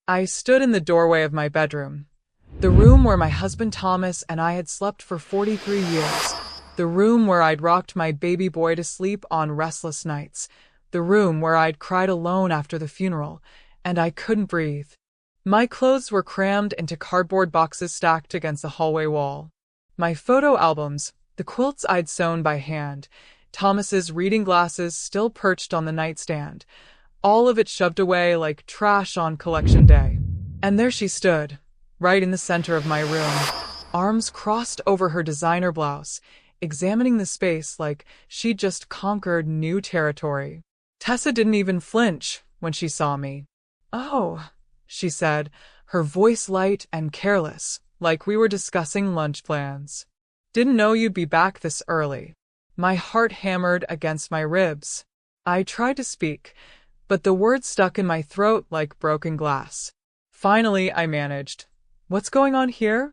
I stood in the doorway of my bedroom, the room where my husband Thomas and I had slept for 43 years, the room where I'd rocked my baby boy to sleep on restless nights, the room where I'd cried alone after the funeral, and I couldn't breathe. My clothes were crammed into cardboard boxes stacked against the hallway wall. My photo albums, the quilts I'd sewn by hand, Thomas's reading glasses still perched on the nightstand, all of it shoved away like trash on collection day. And there she stood, right in the center of my room, arms crossed over her designer blouse, examining the space like she'd just conquered new territory. Tessa didn't even flinch when she saw me. "Oh," she said, her voice light and careless, like we were discussing lunch plans. "Didn't know you'd be back this early." My heart hammered against my ribs. I tried to speak, but the words stuck in my throat like broken glass. Finally, I managed. "What's going on here?"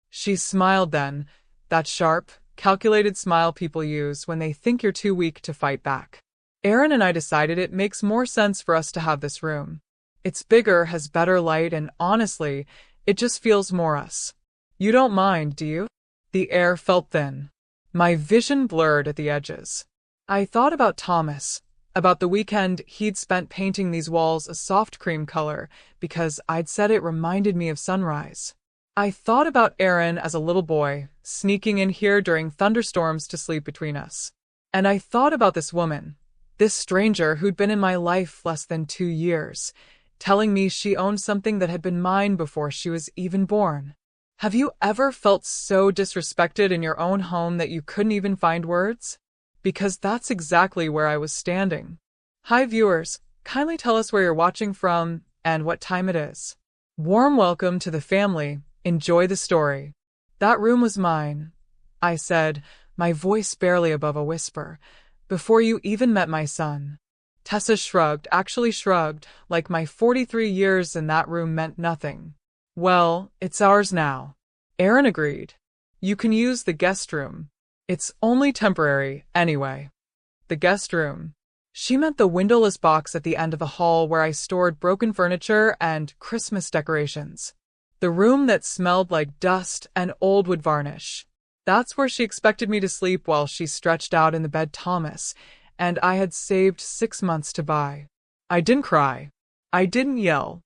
She smiled then, that sharp, calculated smile people use when they think you're too weak to fight back. "Aaron and I decided it makes more sense for us to have this room. It's bigger, has better light, and honestly, it just feels more us. You don't mind, do you?" The air felt thin. My vision blurred at the edges. I thought about Thomas, about the weekend he'd spent painting these walls a soft cream color because I'd said it reminded me of sunrise. I thought about Aaron as a little boy, sneaking in here during thunderstorms to sleep between us. And I thought about this woman, this stranger who'd been in my life less than 2 years, telling me she owned something that had been mine before she was even born. Have you ever felt so disrespected in your own home that you couldn't even find words? Because that's exactly where I was standing. Hi viewers, kindly tell us where you're watching from and what time it is. Warm welcome to the family, enjoy the story. "That room was mine," I said, my voice barely above a whisper, "before you even met my son." Tessa shrugged, actually shrugged, like my 43 years in that room meant nothing. "Well, it's ours now." Aaron agreed. "You can use the guest room. It's only temporary, anyway." The guest room. She meant the windowless box at the end of the hall where I stored broken furniture and Christmas decorations. The room that smelled like dust and old wood varnish. That's where she expected me to sleep while she stretched out in the bed Thomas, and I had saved 6 months to buy. I didn't cry. I didn't yell.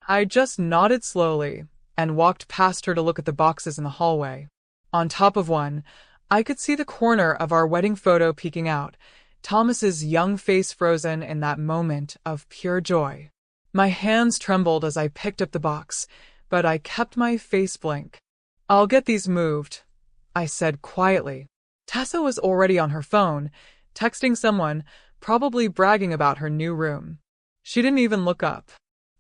I just nodded slowly and walked past her to look at the boxes in the hallway. On top of one, I could see the corner of our wedding photo peeking out, Thomas's young face frozen in that moment of pure joy. My hands trembled as I picked up the box, but I kept my face blank. "I'll get these moved," I said quietly. Tessa was already on her phone, texting someone, probably bragging about her new room. She didn't even look up.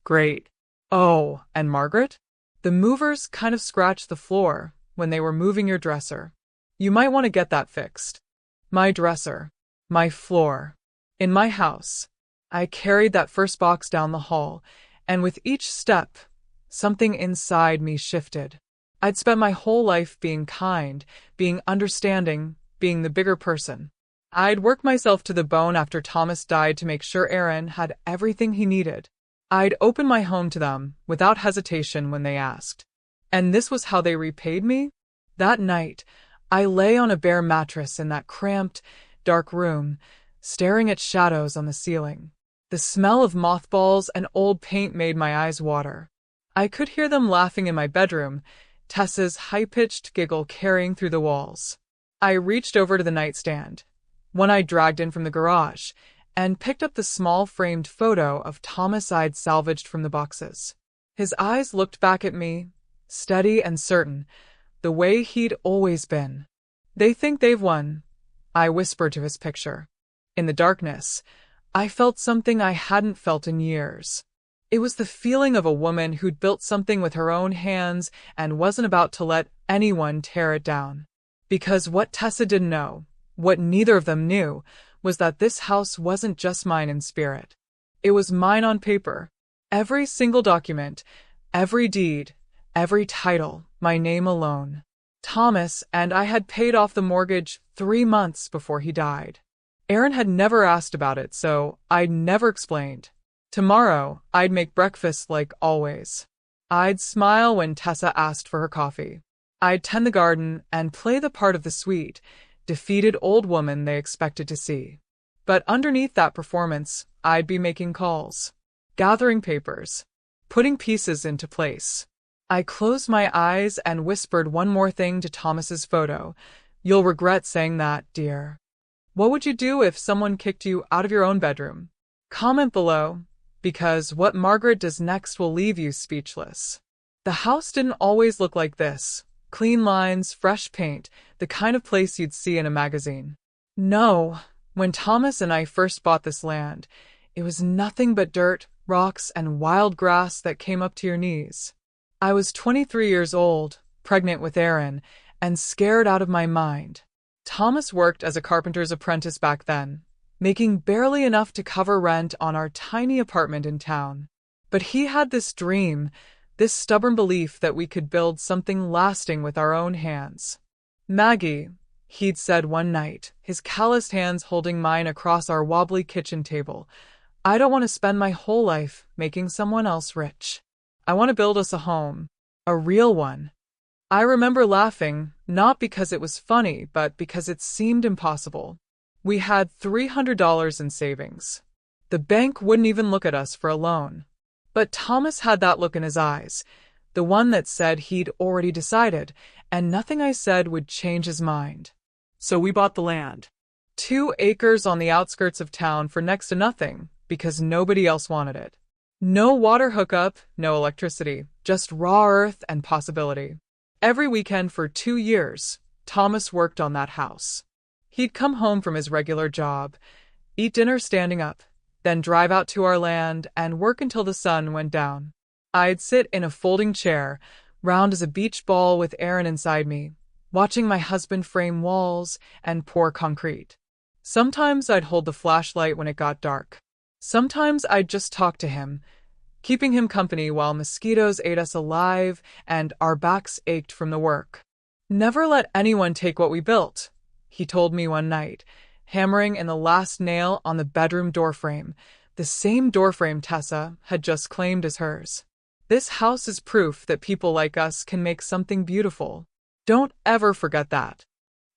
Great. "Oh, and Margaret?" "The movers kind of scratched the floor when they were moving your dresser. You might want to get that fixed." My dresser. My floor. In my house. I carried that first box down the hall, and with each step, something inside me shifted. I'd spent my whole life being kind, being understanding, being the bigger person. I'd worked myself to the bone after Thomas died to make sure Aaron had everything he needed. I'd open my home to them without hesitation when they asked. And this was how they repaid me? That night, I lay on a bare mattress in that cramped, dark room, staring at shadows on the ceiling. The smell of mothballs and old paint made my eyes water. I could hear them laughing in my bedroom, Tessa's high-pitched giggle carrying through the walls. I reached over to the nightstand, one I dragged in from the garage, and picked up the small framed photo of Thomas I'd salvaged from the boxes. His eyes looked back at me, steady and certain, the way he'd always been. "They think they've won," I whispered to his picture. In the darkness, I felt something I hadn't felt in years. It was the feeling of a woman who'd built something with her own hands and wasn't about to let anyone tear it down. Because what Tessa didn't know, what neither of them knew, was that this house wasn't just mine in spirit. It was mine on paper. Every single document, every deed, every title, my name alone. Thomas and I had paid off the mortgage 3 months before he died. Aaron had never asked about it, so I'd never explained. Tomorrow, I'd make breakfast like always. I'd smile when Tessa asked for her coffee. I'd tend the garden and play the part of the sweet, defeated old woman they expected to see. But underneath that performance, I'd be making calls, gathering papers, putting pieces into place. I closed my eyes and whispered one more thing to Thomas's photo. You'll regret saying that, dear. What would you do if someone kicked you out of your own bedroom? Comment below, because what Margaret does next will leave you speechless. The house didn't always look like this. Clean lines, fresh paint, the kind of place you'd see in a magazine. No, when Thomas and I first bought this land, it was nothing but dirt, rocks, and wild grass that came up to your knees. I was 23 years old, pregnant with Aaron, and scared out of my mind. Thomas worked as a carpenter's apprentice back then, making barely enough to cover rent on our tiny apartment in town. But he had this dream, this stubborn belief that we could build something lasting with our own hands. Maggie, he'd said one night, his calloused hands holding mine across our wobbly kitchen table, I don't want to spend my whole life making someone else rich. I want to build us a home, a real one. I remember laughing, not because it was funny, but because it seemed impossible. We had $300 in savings. The bank wouldn't even look at us for a loan. But Thomas had that look in his eyes, the one that said he'd already decided, and nothing I said would change his mind. So we bought the land. 2 acres on the outskirts of town for next to nothing, because nobody else wanted it. No water hookup, no electricity, just raw earth and possibility. Every weekend for 2 years, Thomas worked on that house. He'd come home from his regular job, eat dinner standing up, then drive out to our land and work until the sun went down. I'd sit in a folding chair, round as a beach ball with Aaron inside me, watching my husband frame walls and pour concrete. Sometimes I'd hold the flashlight when it got dark. Sometimes I'd just talk to him, keeping him company while mosquitoes ate us alive and our backs ached from the work. Never let anyone take what we built, he told me one night, hammering in the last nail on the bedroom doorframe, the same doorframe Tessa had just claimed as hers. This house is proof that people like us can make something beautiful. Don't ever forget that.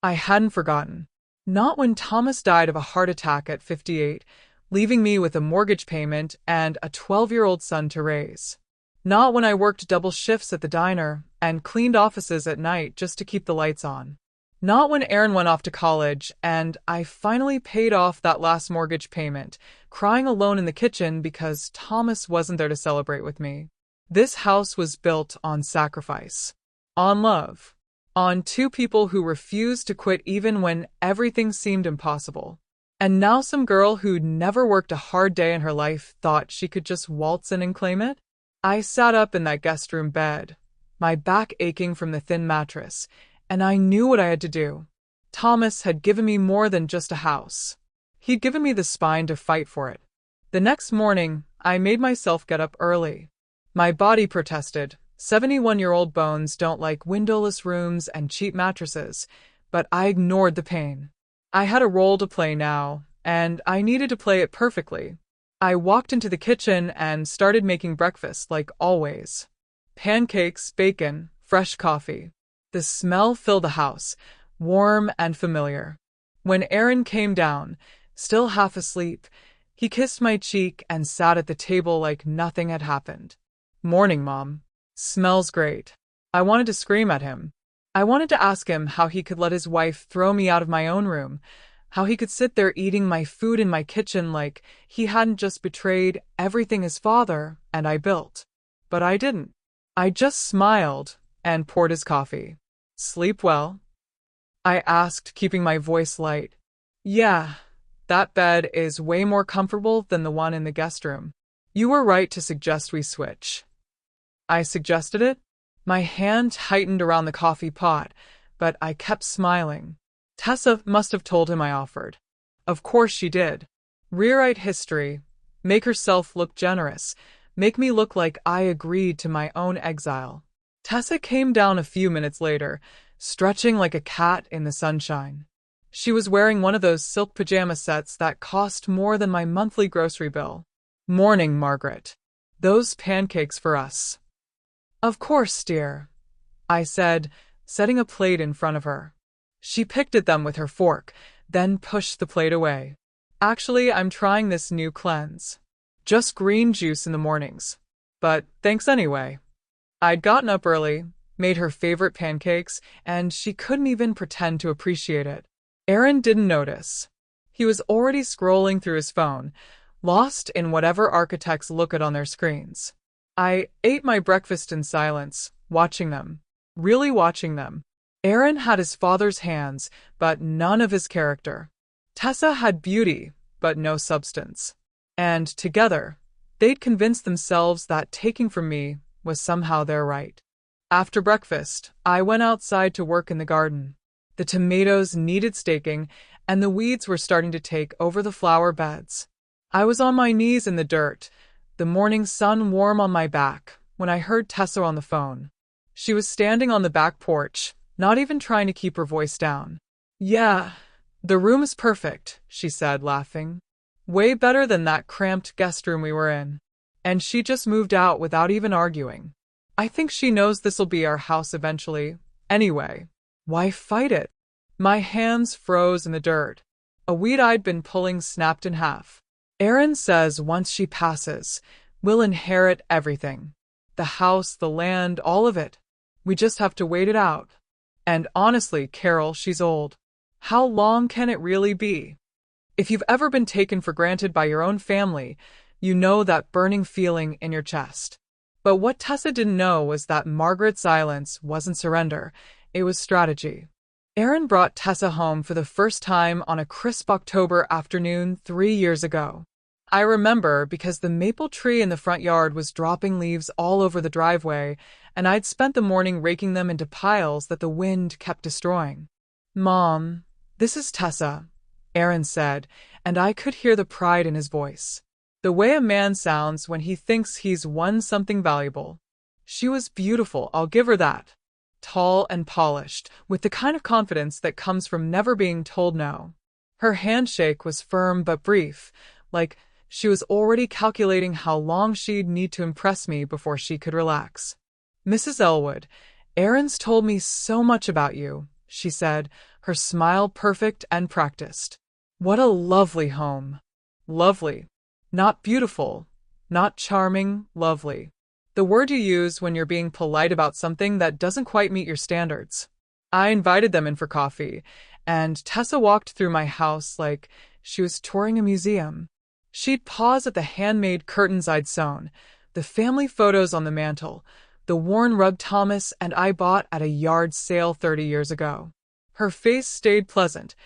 I hadn't forgotten. Not when Thomas died of a heart attack at 58, leaving me with a mortgage payment and a 12-year-old son to raise. Not when I worked double shifts at the diner and cleaned offices at night just to keep the lights on. Not when Aaron went off to college and I finally paid off that last mortgage payment, crying alone in the kitchen because Thomas wasn't there to celebrate with me. This house was built on sacrifice, on love, on 2 people who refused to quit even when everything seemed impossible. And now some girl who'd never worked a hard day in her life thought she could just waltz in and claim it? I sat up in that guest room bed, my back aching from the thin mattress, and I knew what I had to do. Thomas had given me more than just a house. He'd given me the spine to fight for it. The next morning, I made myself get up early. My body protested. 71-year-old bones don't like windowless rooms and cheap mattresses, but I ignored the pain. I had a role to play now, and I needed to play it perfectly. I walked into the kitchen and started making breakfast like always. Pancakes, bacon, fresh coffee. The smell filled the house, warm and familiar. When Aaron came down, still half asleep, he kissed my cheek and sat at the table like nothing had happened. Morning, Mom. Smells great. I wanted to scream at him. I wanted to ask him how he could let his wife throw me out of my own room, how he could sit there eating my food in my kitchen like he hadn't just betrayed everything his father and I built. But I didn't. I just smiled and poured his coffee. Sleep well? I asked, keeping my voice light. Yeah, that bed is way more comfortable than the one in the guest room. You were right to suggest we switch. I suggested it? My hand tightened around the coffee pot, but I kept smiling. Tessa must have told him I offered. Of course she did. Rewrite history, make herself look generous, make me look like I agreed to my own exile. Tessa came down a few minutes later, stretching like a cat in the sunshine. She was wearing one of those silk pajama sets that cost more than my monthly grocery bill. Morning, Margaret. Those pancakes for us. Of course, dear, I said, setting a plate in front of her. She picked at them with her fork, then pushed the plate away. Actually, I'm trying this new cleanse. Just green juice in the mornings. But thanks anyway. I'd gotten up early, made her favorite pancakes, and she couldn't even pretend to appreciate it. Aaron didn't notice. He was already scrolling through his phone, lost in whatever architects look at on their screens. I ate my breakfast in silence, watching them. Really watching them. Aaron had his father's hands, but none of his character. Tessa had beauty, but no substance. And together, they'd convinced themselves that taking from me was somehow their right. After breakfast, I went outside to work in the garden. The tomatoes needed staking, and the weeds were starting to take over the flower beds. I was on my knees in the dirt, the morning sun warm on my back, when I heard Tessa on the phone. She was standing on the back porch, not even trying to keep her voice down. Yeah, the room is perfect, she said, laughing. Way better than that cramped guest room we were in. And she just moved out without even arguing. I think she knows this'll be our house eventually. Anyway, why fight it? My hands froze in the dirt. A weed I'd been pulling snapped in half. Aaron says once she passes, we'll inherit everything. The house, the land, all of it. We just have to wait it out. And honestly, Carol, she's old. How long can it really be? If you've ever been taken for granted by your own family, you know that burning feeling in your chest. But what Tessa didn't know was that Margaret's silence wasn't surrender, it was strategy. Aaron brought Tessa home for the first time on a crisp October afternoon 3 years ago. I remember because the maple tree in the front yard was dropping leaves all over the driveway, and I'd spent the morning raking them into piles that the wind kept destroying. Mom, this is Tessa, Aaron said, and I could hear the pride in his voice. The way a man sounds when he thinks he's won something valuable. She was beautiful, I'll give her that. Tall and polished, with the kind of confidence that comes from never being told no. Her handshake was firm but brief, like she was already calculating how long she'd need to impress me before she could relax. Mrs. Elwood, Aaron's told me so much about you, she said, her smile perfect and practiced. What a lovely home. Lovely. Not beautiful, not charming, lovely. The word you use when you're being polite about something that doesn't quite meet your standards. I invited them in for coffee, and Tessa walked through my house like she was touring a museum. She'd pause at the handmade curtains I'd sewn, the family photos on the mantel, the worn rug Thomas and I bought at a yard sale 30 years ago. Her face stayed pleasant,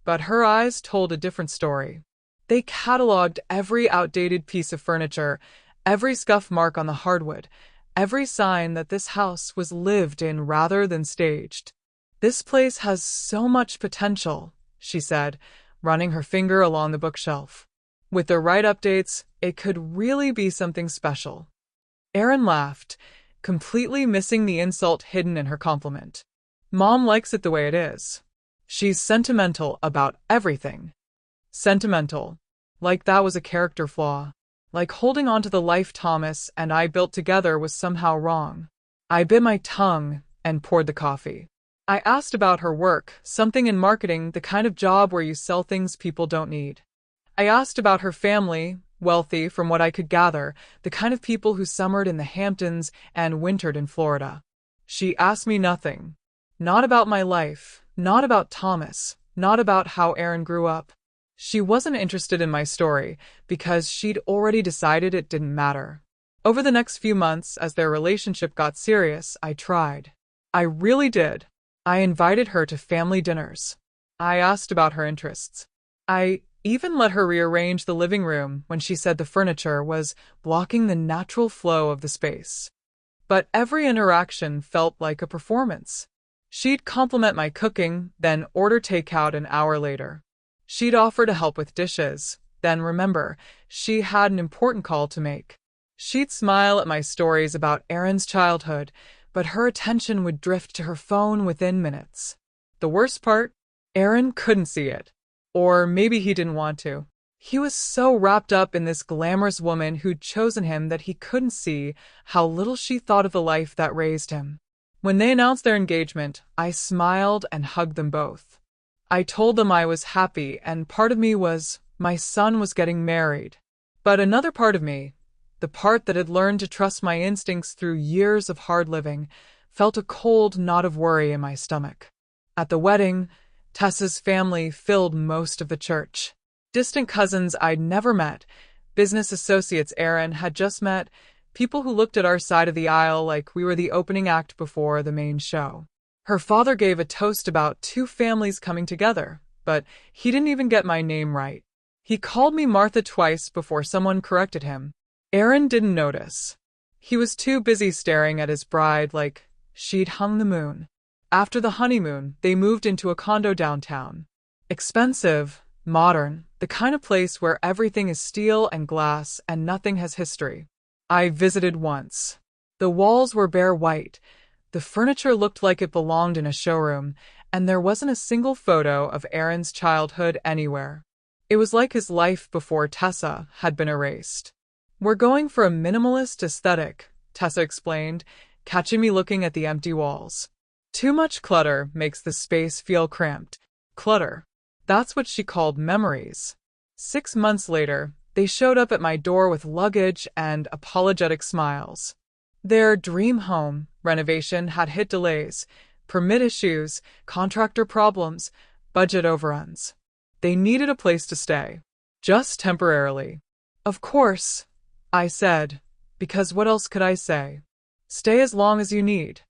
but her eyes told a different story. They cataloged every outdated piece of furniture, every scuff mark on the hardwood, every sign that this house was lived in rather than staged. This place has so much potential, she said, running her finger along the bookshelf. With the right updates, it could really be something special. Aaron laughed, completely missing the insult hidden in her compliment. Mom likes it the way it is. She's sentimental about everything. Sentimental. Like that was a character flaw. Like holding on to the life Thomas and I built together was somehow wrong. I bit my tongue and poured the coffee. I asked about her work, something in marketing, the kind of job where you sell things people don't need. I asked about her family, wealthy from what I could gather, the kind of people who summered in the Hamptons and wintered in Florida. She asked me nothing. Not about my life, not about Thomas, not about how Aaron grew up. She wasn't interested in my story because she'd already decided it didn't matter. Over the next few months, as their relationship got serious, I tried. I really did. I invited her to family dinners. I asked about her interests. I even let her rearrange the living room when she said the furniture was blocking the natural flow of the space. But every interaction felt like a performance. She'd compliment my cooking, then order takeout an hour later. She'd offer to help with dishes, then remember, she had an important call to make. She'd smile at my stories about Aaron's childhood, but her attention would drift to her phone within minutes. The worst part? Aaron couldn't see it. Or maybe he didn't want to. He was so wrapped up in this glamorous woman who'd chosen him that he couldn't see how little she thought of the life that raised him. When they announced their engagement, I smiled and hugged them both. I told them I was happy, and part of me was, my son was getting married. But another part of me, the part that had learned to trust my instincts through years of hard living, felt a cold knot of worry in my stomach. At the wedding, Tessa's family filled most of the church. Distant cousins I'd never met, business associates Aaron had just met, people who looked at our side of the aisle like we were the opening act before the main show. Her father gave a toast about two families coming together, but he didn't even get my name right. He called me Martha twice before someone corrected him. Aaron didn't notice. He was too busy staring at his bride like she'd hung the moon. After the honeymoon, they moved into a condo downtown. Expensive, modern, the kind of place where everything is steel and glass and nothing has history. I visited once. The walls were bare white. The furniture looked like it belonged in a showroom, and there wasn't a single photo of Aaron's childhood anywhere. It was like his life before Tessa had been erased. "We're going for a minimalist aesthetic," Tessa explained, catching me looking at the empty walls. "Too much clutter makes the space feel cramped." Clutter. That's what she called memories. 6 months later, they showed up at my door with luggage and apologetic smiles. Their dream home renovation had hit delays, permit issues, contractor problems, budget overruns. They needed a place to stay. Just temporarily. "Of course," I said, because what else could I say? "Stay as long as you need."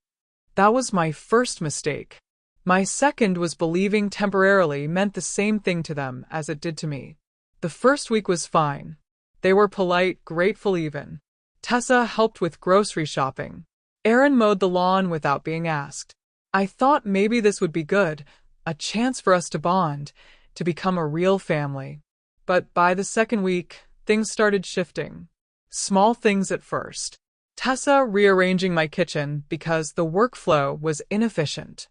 That was my first mistake. My second was believing temporarily meant the same thing to them as it did to me. The first week was fine. They were polite, grateful even. Tessa helped with grocery shopping. Aaron mowed the lawn without being asked. I thought maybe this would be good, a chance for us to bond, to become a real family. But by the second week, things started shifting. Small things at first. Tessa rearranging my kitchen because the workflow was inefficient.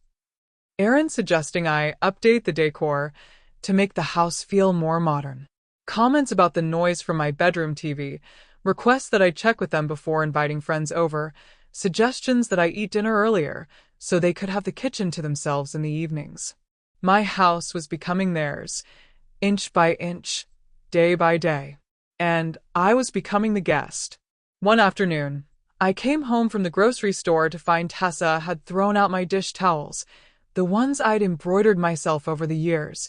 Aaron suggesting I update the decor to make the house feel more modern. Comments about the noise from my bedroom TV, requests that I check with them before inviting friends over, suggestions that I eat dinner earlier so they could have the kitchen to themselves in the evenings. My house was becoming theirs, inch by inch, day by day. And I was becoming the guest. One afternoon, I came home from the grocery store to find Tessa had thrown out my dish towels, the ones I'd embroidered myself over the years,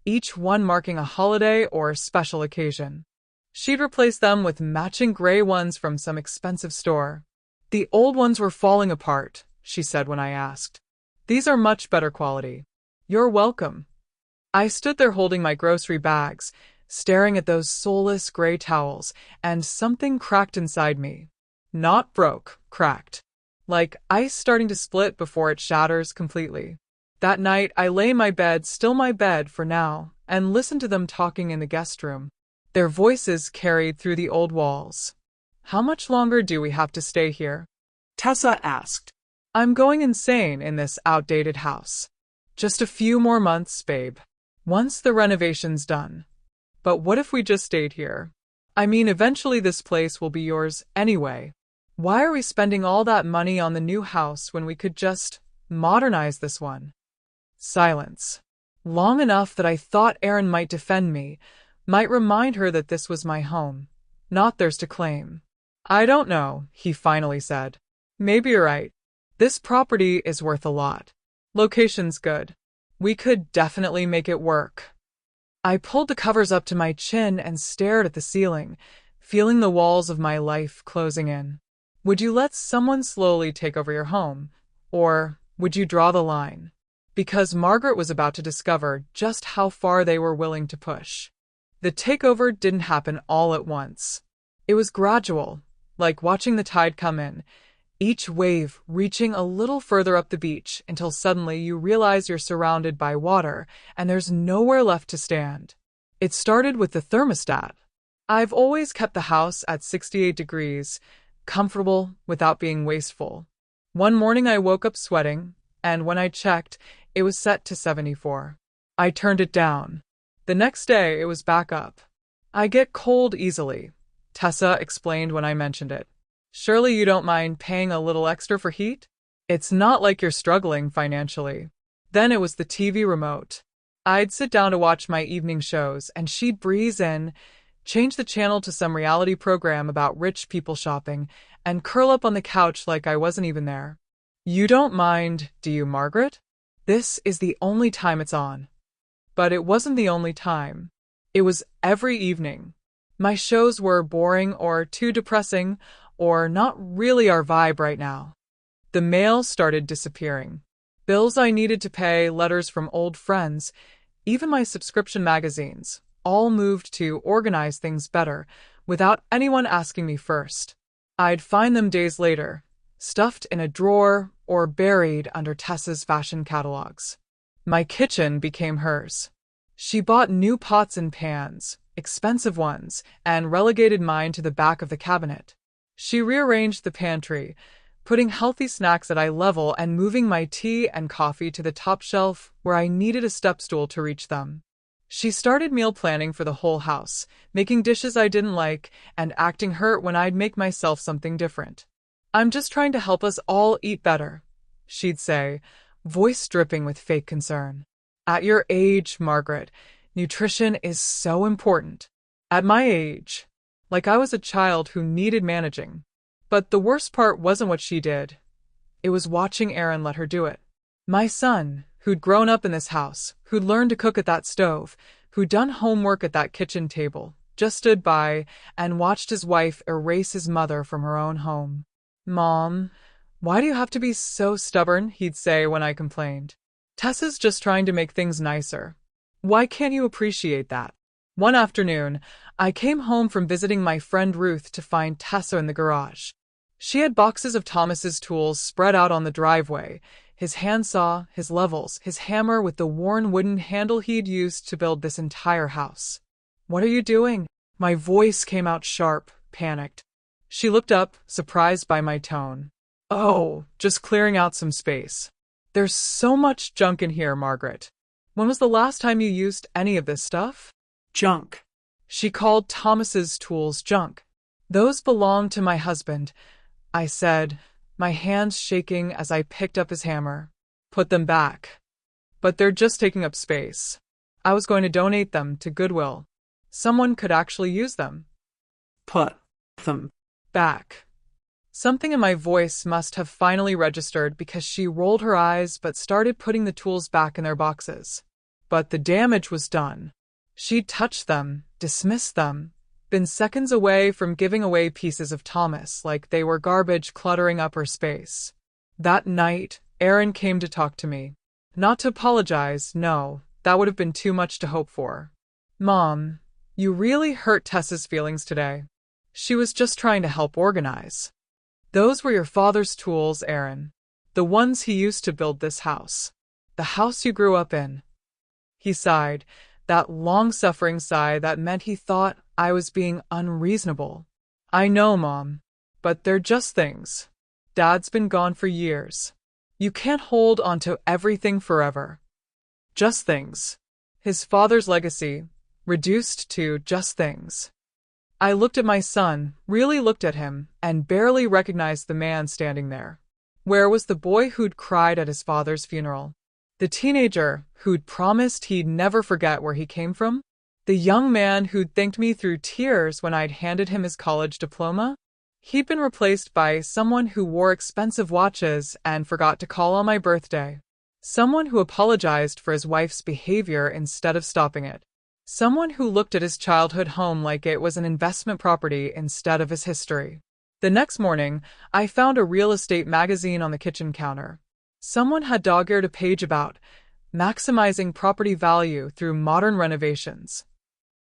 each one marking a holiday or special occasion. She'd replaced them with matching gray ones from some expensive store. "The old ones were falling apart," she said when I asked. "These are much better quality." "You're welcome." I stood there holding my grocery bags, staring at those soulless gray towels, and something cracked inside me. Not broke, cracked. Like ice starting to split before it shatters completely. That night, I lay in my bed, still my bed for now, and listened to them talking in the guest room. Their voices carried through the old walls. "How much longer do we have to stay here?" Tessa asked. "I'm going insane in this outdated house." "Just a few more months, babe. Once the renovation's done." "But what if we just stayed here? I mean, eventually this place will be yours anyway. Why are we spending all that money on the new house when we could just modernize this one?" Silence. Long enough that I thought Aaron might defend me, might remind her that this was my home, not theirs to claim. "I don't know," he finally said. "Maybe you're right. This property is worth a lot. Location's good. We could definitely make it work." I pulled the covers up to my chin and stared at the ceiling, feeling the walls of my life closing in. Would you let someone slowly take over your home? Or would you draw the line? Because Margaret was about to discover just how far they were willing to push. The takeover didn't happen all at once. It was gradual, like watching the tide come in, each wave reaching a little further up the beach until suddenly you realize you're surrounded by water and there's nowhere left to stand. It started with the thermostat. I've always kept the house at 68 degrees, comfortable without being wasteful. One morning I woke up sweating, and when I checked, it was set to 74. I turned it down. The next day it was back up. I get cold easily, Tessa explained when I mentioned it. Surely you don't mind paying a little extra for heat? It's not like you're struggling financially. Then it was the TV remote. I'd sit down to watch my evening shows, and she'd breeze in, change the channel to some reality program about rich people shopping, and curl up on the couch like I wasn't even there. You don't mind, do you, Margaret? This is the only time it's on. But it wasn't the only time. It was every evening. My shows were boring or too depressing or not really our vibe right now. The mail started disappearing. Bills I needed to pay, letters from old friends, even my subscription magazines, all moved to organize things better without anyone asking me first. I'd find them days later, stuffed in a drawer or buried under Tessa's fashion catalogs. My kitchen became hers. She bought new pots and pans, expensive ones, and relegated mine to the back of the cabinet. She rearranged the pantry, putting healthy snacks at eye level and moving my tea and coffee to the top shelf where I needed a step stool to reach them. She started meal planning for the whole house, making dishes I didn't like and acting hurt when I'd make myself something different. I'm just trying to help us all eat better, she'd say, voice dripping with fake concern. At your age, Margaret, nutrition is so important. At my age, like I was a child who needed managing. But the worst part wasn't what she did. It was watching Aaron let her do it. My son, who'd grown up in this house, who'd learned to cook at that stove, who'd done homework at that kitchen table, just stood by and watched his wife erase his mother from her own home. Mom, why do you have to be so stubborn? He'd say when I complained. Tessa's just trying to make things nicer. Why can't you appreciate that? One afternoon, I came home from visiting my friend Ruth to find Tessa in the garage. She had boxes of Thomas's tools spread out on the driveway, his handsaw, his levels, his hammer with the worn wooden handle he'd used to build this entire house. What are you doing? My voice came out sharp, panicked. She looked up, surprised by my tone. Oh, just clearing out some space. There's so much junk in here, Margaret. When was the last time you used any of this stuff? Junk. She called Thomas's tools junk. Those belong to my husband, I said, my hands shaking as I picked up his hammer. Put them back. But they're just taking up space. I was going to donate them to Goodwill. Someone could actually use them. Put them back. Something in my voice must have finally registered because she rolled her eyes but started putting the tools back in their boxes. But the damage was done. She'd touched them, dismissed them, been seconds away from giving away pieces of Thomas like they were garbage cluttering up her space. That night, Aaron came to talk to me. Not to apologize, no, that would have been too much to hope for. Mom, you really hurt Tessa's feelings today. She was just trying to help organize. Those were your father's tools, Aaron. The ones he used to build this house. The house you grew up in. He sighed, that long-suffering sigh that meant he thought I was being unreasonable. I know, Mom, but they're just things. Dad's been gone for years. You can't hold onto everything forever. Just things. His father's legacy, reduced to just things. I looked at my son, really looked at him, and barely recognized the man standing there. Where was the boy who'd cried at his father's funeral? The teenager who'd promised he'd never forget where he came from? The young man who'd thanked me through tears when I'd handed him his college diploma? He'd been replaced by someone who wore expensive watches and forgot to call on my birthday. Someone who apologized for his wife's behavior instead of stopping it. Someone who looked at his childhood home like it was an investment property instead of his history. The next morning, I found a real estate magazine on the kitchen counter. Someone had dog-eared a page about maximizing property value through modern renovations.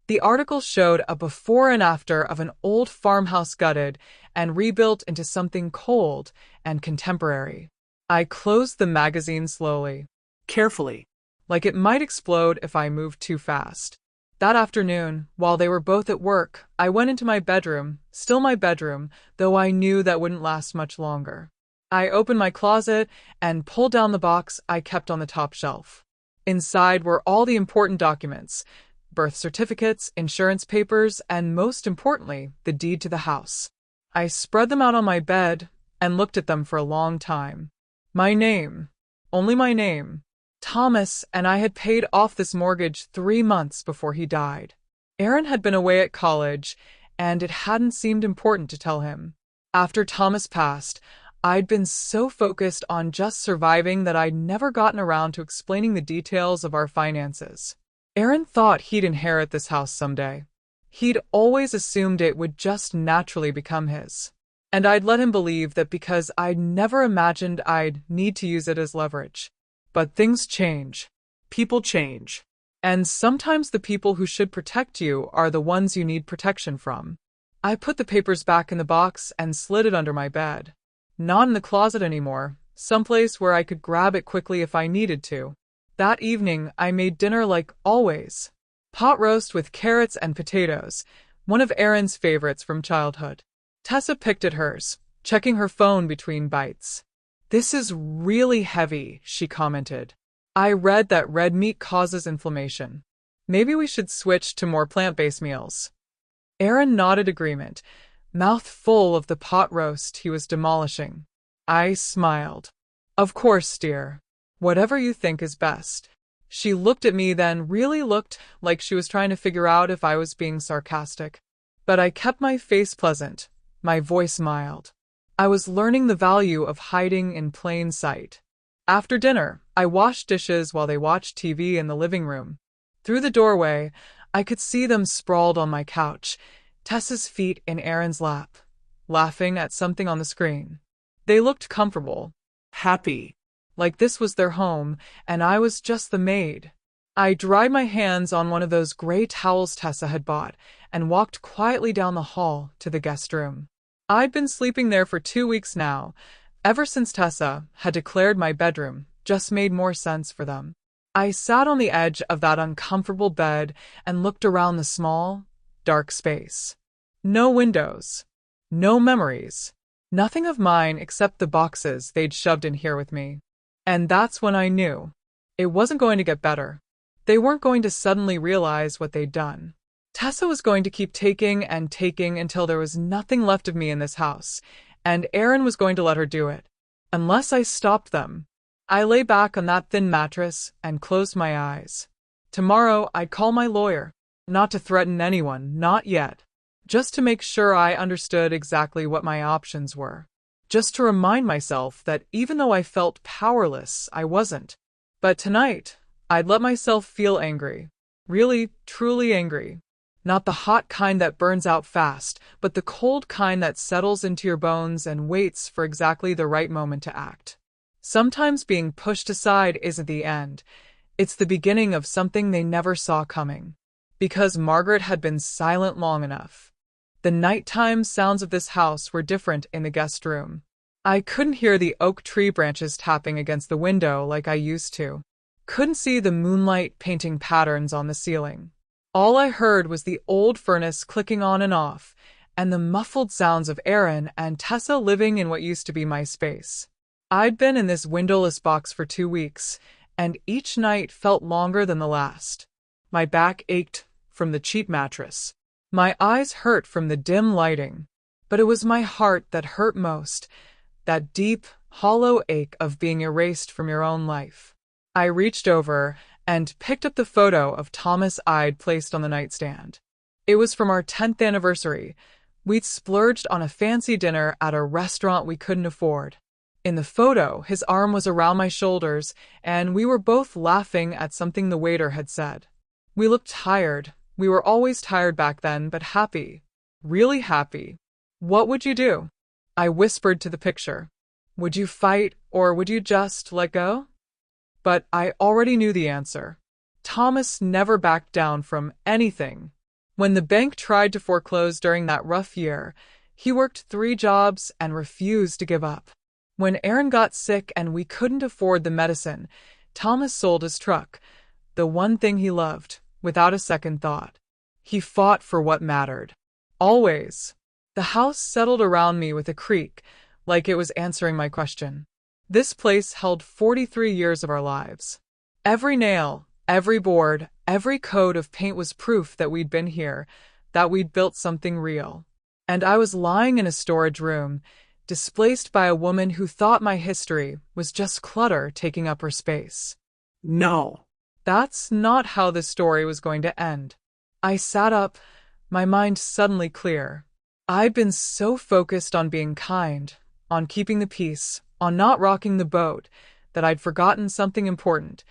The article showed a before and after of an old farmhouse gutted and rebuilt into something cold and contemporary. I closed the magazine slowly, carefully, like it might explode if I moved too fast. That afternoon, while they were both at work, I went into my bedroom, still my bedroom, though I knew that wouldn't last much longer. I opened my closet and pulled down the box I kept on the top shelf. Inside were all the important documents, birth certificates, insurance papers, and most importantly, the deed to the house. I spread them out on my bed and looked at them for a long time. My name. Only my name. Thomas, and I had paid off this mortgage 3 months before he died. Aaron had been away at college, and it hadn't seemed important to tell him. After Thomas passed, I'd been so focused on just surviving that I'd never gotten around to explaining the details of our finances. Aaron thought he'd inherit this house someday. He'd always assumed it would just naturally become his. And I'd let him believe that because I'd never imagined I'd need to use it as leverage. But things change. People change. And sometimes the people who should protect you are the ones you need protection from. I put the papers back in the box and slid it under my bed. Not in the closet anymore, someplace where I could grab it quickly if I needed to. That evening, I made dinner like always. Pot roast with carrots and potatoes, one of Aaron's favorites from childhood. Tessa picked at hers, checking her phone between bites. "This is really heavy," she commented. "I read that red meat causes inflammation. Maybe we should switch to more plant-based meals." Aaron nodded agreement, mouth full of the pot roast he was demolishing. I smiled. "Of course, dear. Whatever you think is best." She looked at me, then really looked like she was trying to figure out if I was being sarcastic. But I kept my face pleasant, my voice mild. I was learning the value of hiding in plain sight. After dinner, I washed dishes while they watched TV in the living room. Through the doorway, I could see them sprawled on my couch, Tessa's feet in Aaron's lap, laughing at something on the screen. They looked comfortable, happy, like this was their home, and I was just the maid. I dried my hands on one of those gray towels Tessa had bought and walked quietly down the hall to the guest room. I'd been sleeping there for 2 weeks now, ever since Tessa had declared my bedroom just made more sense for them. I sat on the edge of that uncomfortable bed and looked around the small, dark space. No windows. No memories. Nothing of mine except the boxes they'd shoved in here with me. And that's when I knew. It wasn't going to get better. They weren't going to suddenly realize what they'd done. Tessa was going to keep taking and taking until there was nothing left of me in this house, and Aaron was going to let her do it. Unless I stopped them. I lay back on that thin mattress and closed my eyes. Tomorrow I'd call my lawyer. Not to threaten anyone, not yet. Just to make sure I understood exactly what my options were. Just to remind myself that even though I felt powerless, I wasn't. But tonight, I'd let myself feel angry. Really, truly angry. Not the hot kind that burns out fast, but the cold kind that settles into your bones and waits for exactly the right moment to act. Sometimes being pushed aside isn't the end. It's the beginning of something they never saw coming. Because Margaret had been silent long enough. The nighttime sounds of this house were different in the guest room. I couldn't hear the oak tree branches tapping against the window like I used to. Couldn't see the moonlight painting patterns on the ceiling. All I heard was the old furnace clicking on and off, and the muffled sounds of Aaron and Tessa living in what used to be my space. I'd been in this windowless box for 2 weeks, and each night felt longer than the last. My back ached from the cheap mattress. My eyes hurt from the dim lighting. But it was my heart that hurt most, that deep, hollow ache of being erased from your own life. I reached over and picked up the photo of Thomas I'd placed on the nightstand. It was from our 10th anniversary. We'd splurged on a fancy dinner at a restaurant we couldn't afford. In the photo, his arm was around my shoulders, and we were both laughing at something the waiter had said. We looked tired. We were always tired back then, but happy. Really happy. "What would you do?" I whispered to the picture. "Would you fight, or would you just let go?" But I already knew the answer. Thomas never backed down from anything. When the bank tried to foreclose during that rough year, he worked 3 jobs and refused to give up. When Aaron got sick and we couldn't afford the medicine, Thomas sold his truck, the one thing he loved, without a second thought. He fought for what mattered. Always. The house settled around me with a creak, like it was answering my question. This place held 43 years of our lives. Every nail, every board, Every coat of paint was proof that we'd been here, that we'd built something real. And I was lying in a storage room, displaced by a woman who thought my history was just clutter taking up her space. No. That's not how the story was going to end. I sat up, my mind suddenly clear. I'd been so focused on being kind, on keeping the peace, on not rocking the boat, that I'd forgotten something important.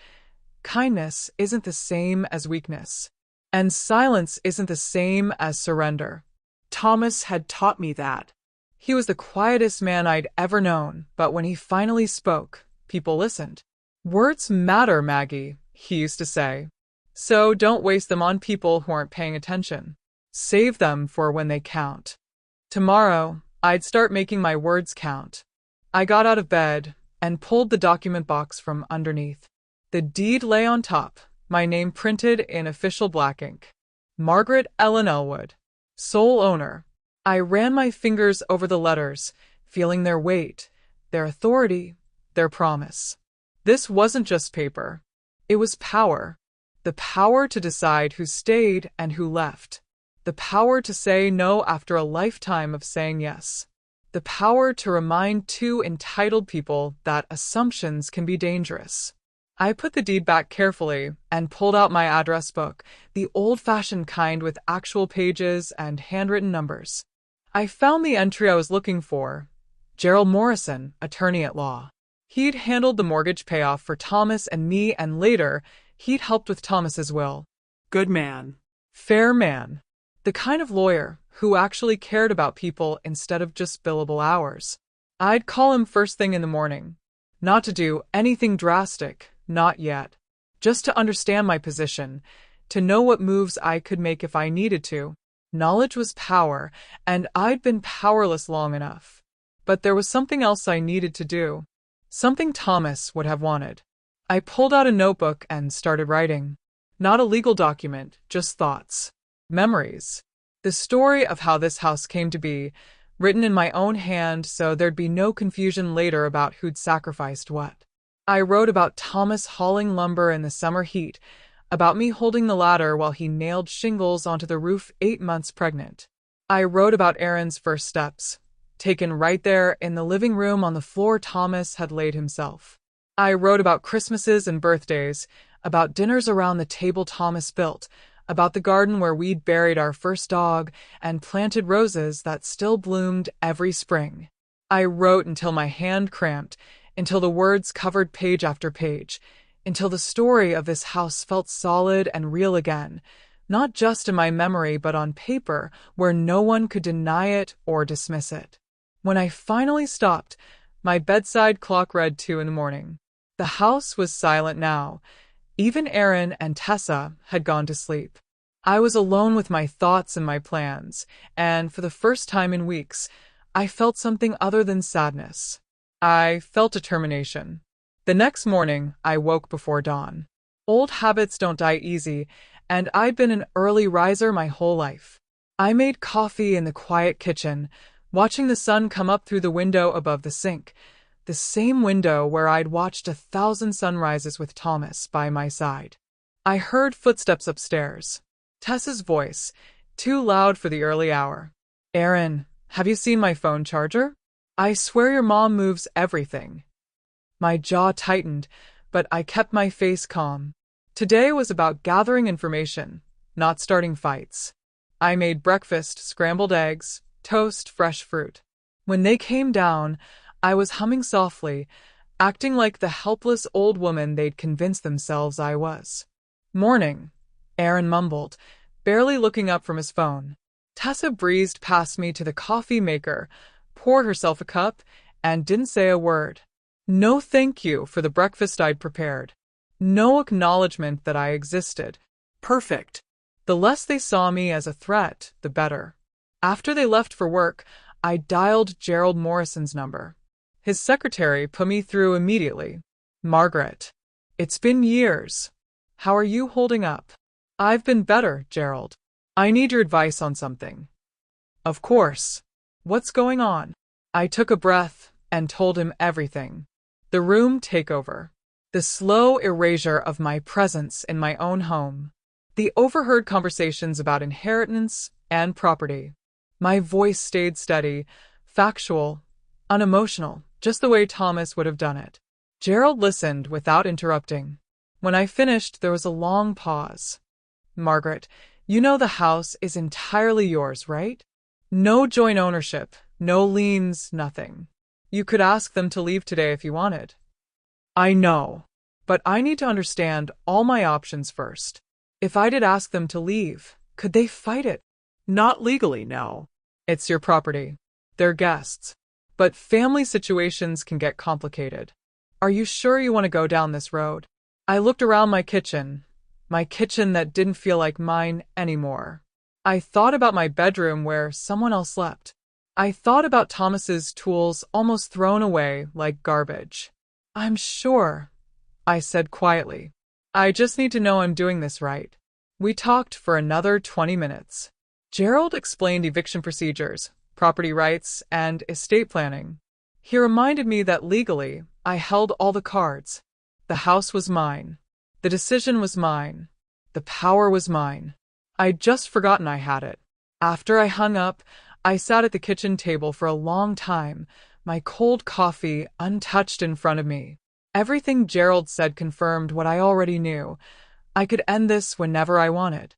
Kindness isn't the same as weakness, and silence isn't the same as surrender. Thomas had taught me that. He was the quietest man I'd ever known, but when he finally spoke, people listened. Words matter, Maggie, he used to say. So don't waste them on people who aren't paying attention. Save them for when they count. Tomorrow, I'd start making my words count. I got out of bed and pulled the document box from underneath. The deed lay on top, my name printed in official black ink. Margaret Ellen Elwood, sole owner. I ran my fingers over the letters, feeling their weight, their authority, their promise. This wasn't just paper. It was power. The power to decide who stayed and who left. The power to say no after a lifetime of saying yes. The power to remind two entitled people that assumptions can be dangerous. I put the deed back carefully and pulled out my address book, the old-fashioned kind with actual pages and handwritten numbers. I found the entry I was looking for. Gerald Morrison, attorney at law. He'd handled the mortgage payoff for Thomas and me, and later, he'd helped with Thomas's will. Good man. Fair man. The kind of lawyer who actually cared about people instead of just billable hours. I'd call him first thing in the morning. Not to do anything drastic, not yet. Just to understand my position, to know what moves I could make if I needed to. Knowledge was power, and I'd been powerless long enough. But there was something else I needed to do. Something Thomas would have wanted. I pulled out a notebook and started writing. Not a legal document, just thoughts. Memories. The story of how this house came to be, written in my own hand so there'd be no confusion later about who'd sacrificed what. I wrote about Thomas hauling lumber in the summer heat, about me holding the ladder while he nailed shingles onto the roof 8 months pregnant. I wrote about Aaron's first steps, taken right there in the living room on the floor Thomas had laid himself. I wrote about Christmases and birthdays, about dinners around the table Thomas built, about the garden where we'd buried our first dog and planted roses that still bloomed every spring. I wrote until my hand cramped, until the words covered page after page, until the story of this house felt solid and real again, not just in my memory but on paper where no one could deny it or dismiss it. When I finally stopped, my bedside clock read 2 a.m. The house was silent now. Even Aaron and Tessa had gone to sleep. I was alone with my thoughts and my plans, and for the first time in weeks, I felt something other than sadness. I felt determination. The next morning, I woke before dawn. Old habits don't die easy, and I'd been an early riser my whole life. I made coffee in the quiet kitchen, watching the sun come up through the window above the sink, the same window where I'd watched 1,000 sunrises with Thomas by my side. I heard footsteps upstairs. Tessa's voice, too loud for the early hour. "Aaron, have you seen my phone charger? I swear your mom moves everything." My jaw tightened, but I kept my face calm. Today was about gathering information, not starting fights. I made breakfast, scrambled eggs, toast, fresh fruit. When they came down, I was humming softly, acting like the helpless old woman they'd convinced themselves I was. "Morning," Aaron mumbled, barely looking up from his phone. Tessa breezed past me to the coffee maker, poured herself a cup, and didn't say a word. No thank you for the breakfast I'd prepared. No acknowledgement that I existed. Perfect. The less they saw me as a threat, the better. After they left for work, I dialed Gerald Morrison's number. His secretary put me through immediately. "Margaret, it's been years. How are you holding up?" "I've been better, Gerald. I need your advice on something." "Of course. What's going on?" I took a breath and told him everything. The room takeover. The slow erasure of my presence in my own home. The overheard conversations about inheritance and property. My voice stayed steady, factual, unemotional, just the way Thomas would have done it. Gerald listened without interrupting. When I finished, there was a long pause. Margaret, you know the house is entirely yours, right? No joint ownership, no liens, nothing. You could ask them to leave today if you wanted. I know, but I need to understand all my options first. If I did ask them to leave, could they fight it? Not legally, no. It's your property. They're guests. But family situations can get complicated. Are you sure you want to go down this road? I looked around my kitchen that didn't feel like mine anymore. I thought about my bedroom where someone else slept. I thought about Thomas's tools almost thrown away like garbage. I'm sure, I said quietly. I just need to know I'm doing this right. We talked for another 20 minutes. Gerald explained eviction procedures, property rights, and estate planning. He reminded me that legally, I held all the cards. The house was mine. The decision was mine. The power was mine. I'd just forgotten I had it. After I hung up, I sat at the kitchen table for a long time, my cold coffee untouched in front of me. Everything Gerald said confirmed what I already knew. I could end this whenever I wanted.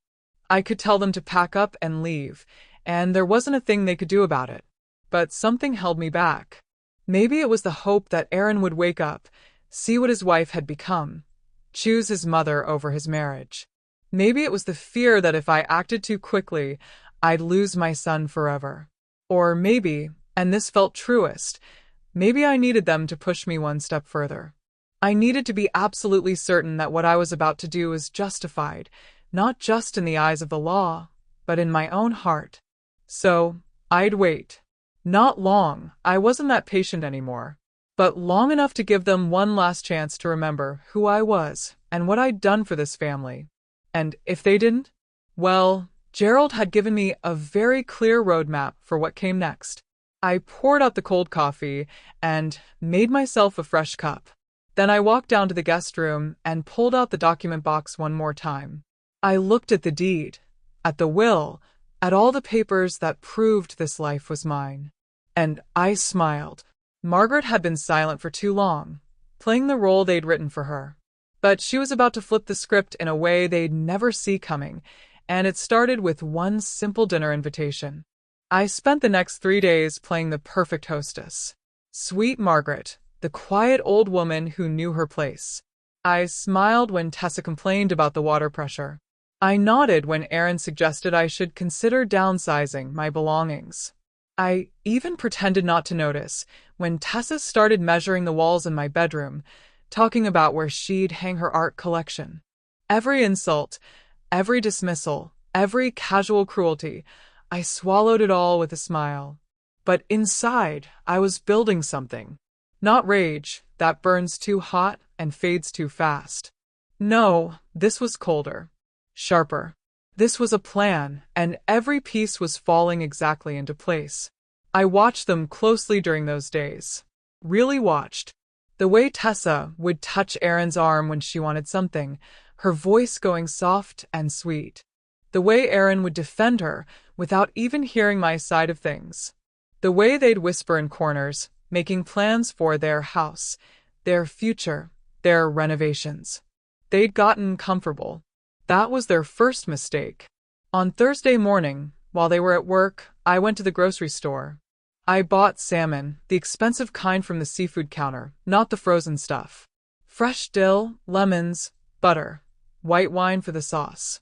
I could tell them to pack up and leave, and there wasn't a thing they could do about it. But something held me back. Maybe it was the hope that Aaron would wake up, see what his wife had become, choose his mother over his marriage. Maybe it was the fear that if I acted too quickly, I'd lose my son forever. Or maybe, and this felt truest, maybe I needed them to push me one step further. I needed to be absolutely certain that what I was about to do was justified, not just in the eyes of the law, but in my own heart. So, I'd wait. Not long, I wasn't that patient anymore, but long enough to give them one last chance to remember who I was and what I'd done for this family. And if they didn't, well, Gerald had given me a very clear roadmap for what came next. I poured out the cold coffee and made myself a fresh cup. Then I walked down to the guest room and pulled out the document box one more time. I looked at the deed, at the will, at all the papers that proved this life was mine. And I smiled. Margaret had been silent for too long, playing the role they'd written for her. But she was about to flip the script in a way they'd never see coming, and it started with one simple dinner invitation. I spent the next 3 days playing the perfect hostess. Sweet Margaret, the quiet old woman who knew her place. I smiled when Tessa complained about the water pressure. I nodded when Aaron suggested I should consider downsizing my belongings. I even pretended not to notice when Tessa started measuring the walls in my bedroom, talking about where she'd hang her art collection. Every insult, every dismissal, every casual cruelty, I swallowed it all with a smile. But inside, I was building something. Not rage, that burns too hot and fades too fast. No, this was colder, sharper. This was a plan, and every piece was falling exactly into place. I watched them closely during those days. Really watched. The way Tessa would touch Aaron's arm when she wanted something, her voice going soft and sweet. The way Aaron would defend her without even hearing my side of things. The way they'd whisper in corners, making plans for their house, their future, their renovations. They'd gotten comfortable. That was their first mistake. On Thursday morning, while they were at work, I went to the grocery store. I bought salmon, the expensive kind from the seafood counter, not the frozen stuff. Fresh dill, lemons, butter, white wine for the sauce.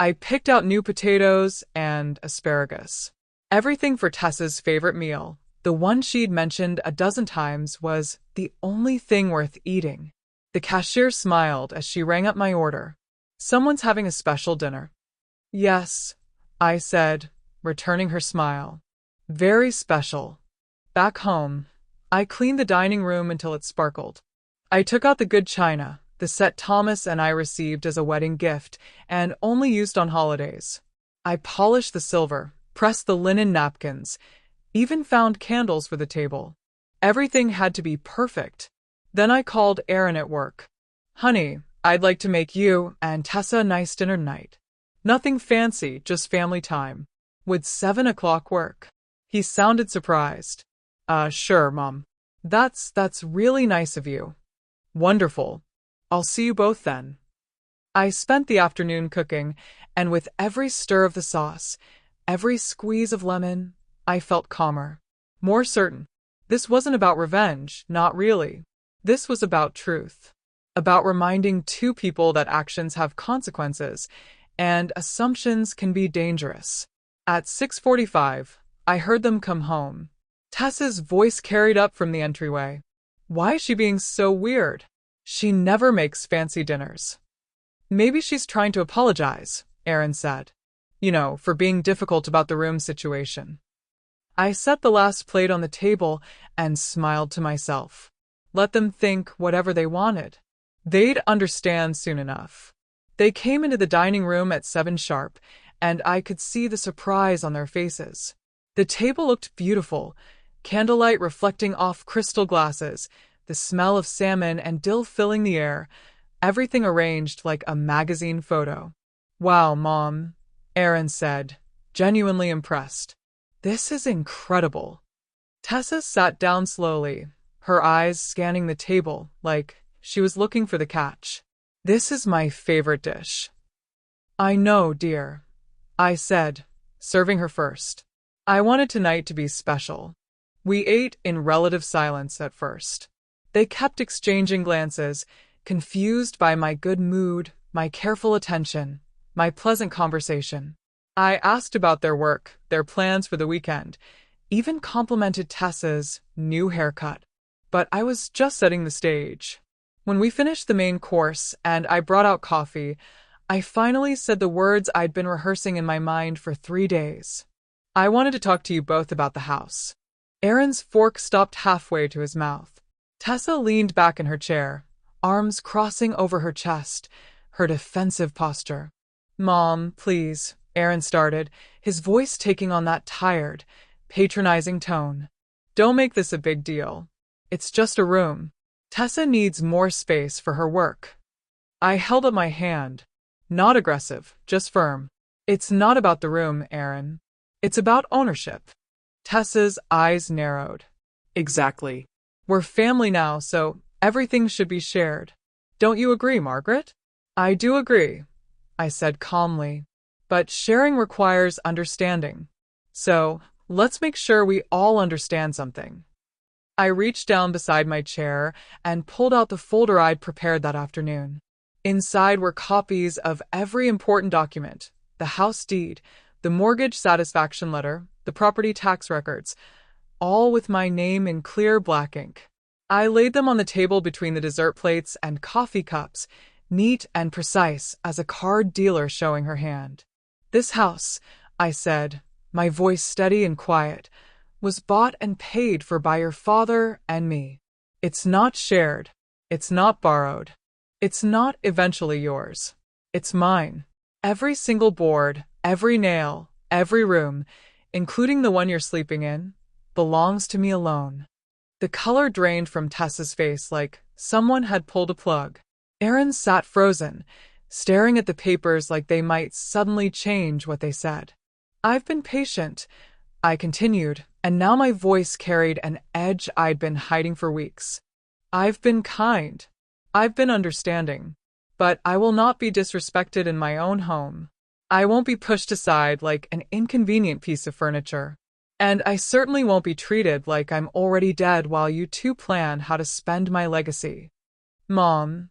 I picked out new potatoes and asparagus. Everything for Tessa's favorite meal, the one she'd mentioned a dozen times, was the only thing worth eating. The cashier smiled as she rang up my order. Someone's having a special dinner. Yes, I said, returning her smile. Very special. Back home, I cleaned the dining room until it sparkled. I took out the good china, the set Thomas and I received as a wedding gift and only used on holidays. I polished the silver, pressed the linen napkins, even found candles for the table. Everything had to be perfect. Then I called Aaron at work. Honey, I'd like to make you and Tessa a nice dinner tonight. Nothing fancy, just family time. Would 7 o'clock work? He sounded surprised. Sure, Mom. That's really nice of you. Wonderful. I'll see you both then. I spent the afternoon cooking, and with every stir of the sauce, every squeeze of lemon, I felt calmer, more certain. This wasn't about revenge, not really. This was about truth. About reminding two people that actions have consequences, and assumptions can be dangerous. At 6:45, I heard them come home. Tessa's voice carried up from the entryway. Why is she being so weird? She never makes fancy dinners. Maybe she's trying to apologize, Aaron said. You know, for being difficult about the room situation. I set the last plate on the table and smiled to myself. Let them think whatever they wanted. They'd understand soon enough. They came into the dining room at 7 sharp, and I could see the surprise on their faces. The table looked beautiful, candlelight reflecting off crystal glasses, the smell of salmon and dill filling the air, everything arranged like a magazine photo. Wow, Mom, Aaron said, genuinely impressed. This is incredible. Tessa sat down slowly, her eyes scanning the table like she was looking for the catch. This is my favorite dish. I know, dear, I said, serving her first. I wanted tonight to be special. We ate in relative silence at first. They kept exchanging glances, confused by my good mood, my careful attention, my pleasant conversation. I asked about their work, their plans for the weekend, even complimented Tessa's new haircut. But I was just setting the stage. When we finished the main course and I brought out coffee, I finally said the words I'd been rehearsing in my mind for 3 days. I wanted to talk to you both about the house. Aaron's fork stopped halfway to his mouth. Tessa leaned back in her chair, arms crossing over her chest, her defensive posture. Mom, please, Aaron started, his voice taking on that tired, patronizing tone. Don't make this a big deal. It's just a room. Tessa needs more space for her work. I held up my hand. Not aggressive, just firm. It's not about the room, Aaron. It's about ownership. Tessa's eyes narrowed. Exactly. We're family now, so everything should be shared. Don't you agree, Margaret? I do agree, I said calmly. But sharing requires understanding. So, let's make sure we all understand something. I reached down beside my chair and pulled out the folder I'd prepared that afternoon. Inside were copies of every important document, the house deed, the mortgage satisfaction letter, the property tax records, all with my name in clear black ink. I laid them on the table between the dessert plates and coffee cups, neat and precise as a card dealer showing her hand. This house, I said, my voice steady and quiet, was bought and paid for by your father and me. It's not shared. It's not borrowed. It's not eventually yours. It's mine. Every single board, every nail, every room, including the one you're sleeping in, belongs to me alone. The color drained from Tessa's face like someone had pulled a plug. Aaron sat frozen, staring at the papers like they might suddenly change what they said. I've been patient, I continued, and now my voice carried an edge I'd been hiding for weeks. I've been kind. I've been understanding. But I will not be disrespected in my own home. I won't be pushed aside like an inconvenient piece of furniture. And I certainly won't be treated like I'm already dead while you two plan how to spend my legacy. Mom,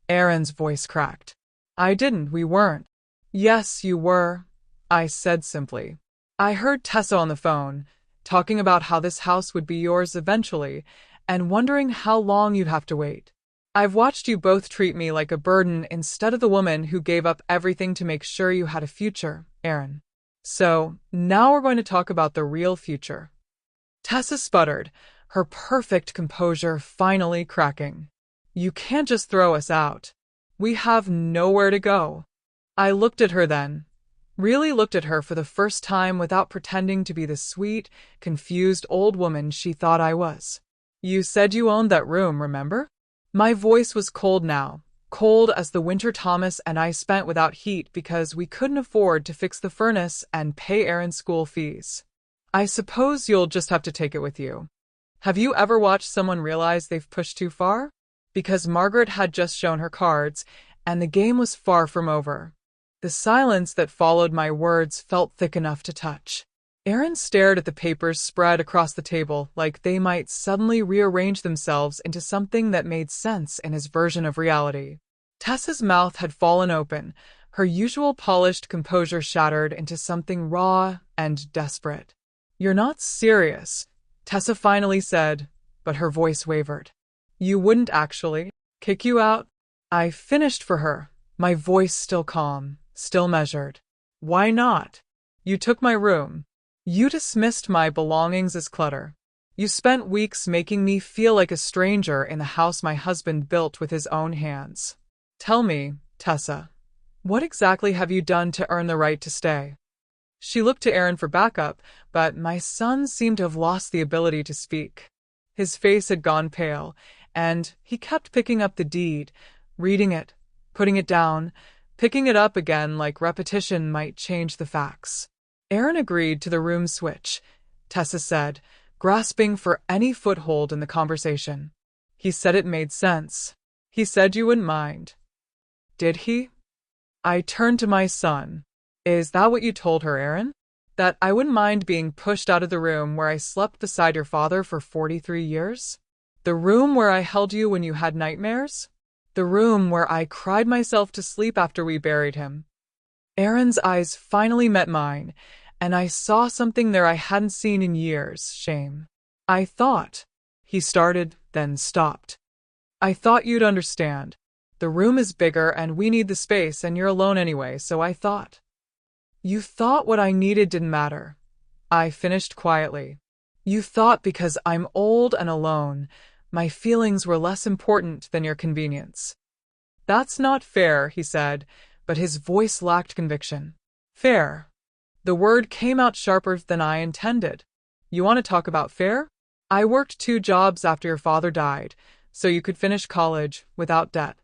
Aaron's voice cracked. We weren't. Yes, you were, I said simply. I heard Tessa on the phone, talking about how this house would be yours eventually, and wondering how long you'd have to wait. I've watched you both treat me like a burden instead of the woman who gave up everything to make sure you had a future, Aaron. So, now we're going to talk about the real future. Tessa sputtered, her perfect composure finally cracking. You can't just throw us out. We have nowhere to go. I looked at her then, really looked at her for the first time without pretending to be the sweet, confused old woman she thought I was. You said you owned that room, remember? My voice was cold now, cold as the winter Thomas and I spent without heat because we couldn't afford to fix the furnace and pay Aaron's school fees. I suppose you'll just have to take it with you. Have you ever watched someone realize they've pushed too far? Because Margaret had just shown her cards, and the game was far from over. The silence that followed my words felt thick enough to touch. Aaron stared at the papers spread across the table like they might suddenly rearrange themselves into something that made sense in his version of reality. Tessa's mouth had fallen open, her usual polished composure shattered into something raw and desperate. "You're not serious," Tessa finally said, but her voice wavered. "You wouldn't actually kick you out?" I finished for her, my voice still calm, still measured. "Why not? You took my room. You dismissed my belongings as clutter. You spent weeks making me feel like a stranger in the house my husband built with his own hands. Tell me, Tessa, what exactly have you done to earn the right to stay?" She looked to Aaron for backup, but my son seemed to have lost the ability to speak. His face had gone pale, and he kept picking up the deed, reading it, putting it down, picking it up again like repetition might change the facts. Aaron agreed to the room switch, Tessa said, grasping for any foothold in the conversation. "He said it made sense. He said you wouldn't mind." "Did he?" I turned to my son. "Is that what you told her, Aaron? That I wouldn't mind being pushed out of the room where I slept beside your father for 43 years? The room where I held you when you had nightmares? The room where I cried myself to sleep after we buried him?" Aaron's eyes finally met mine, and I saw something there I hadn't seen in years: shame. "I thought," he started, then stopped. "I thought you'd understand. The room is bigger and we need the space and you're alone anyway, so I thought." "You thought what I needed didn't matter," I finished quietly. "You thought because I'm old and alone, my feelings were less important than your convenience." "That's not fair," he said, but his voice lacked conviction. "Fair." The word came out sharper than I intended. "You want to talk about fair? I worked 2 jobs after your father died, so you could finish college without debt.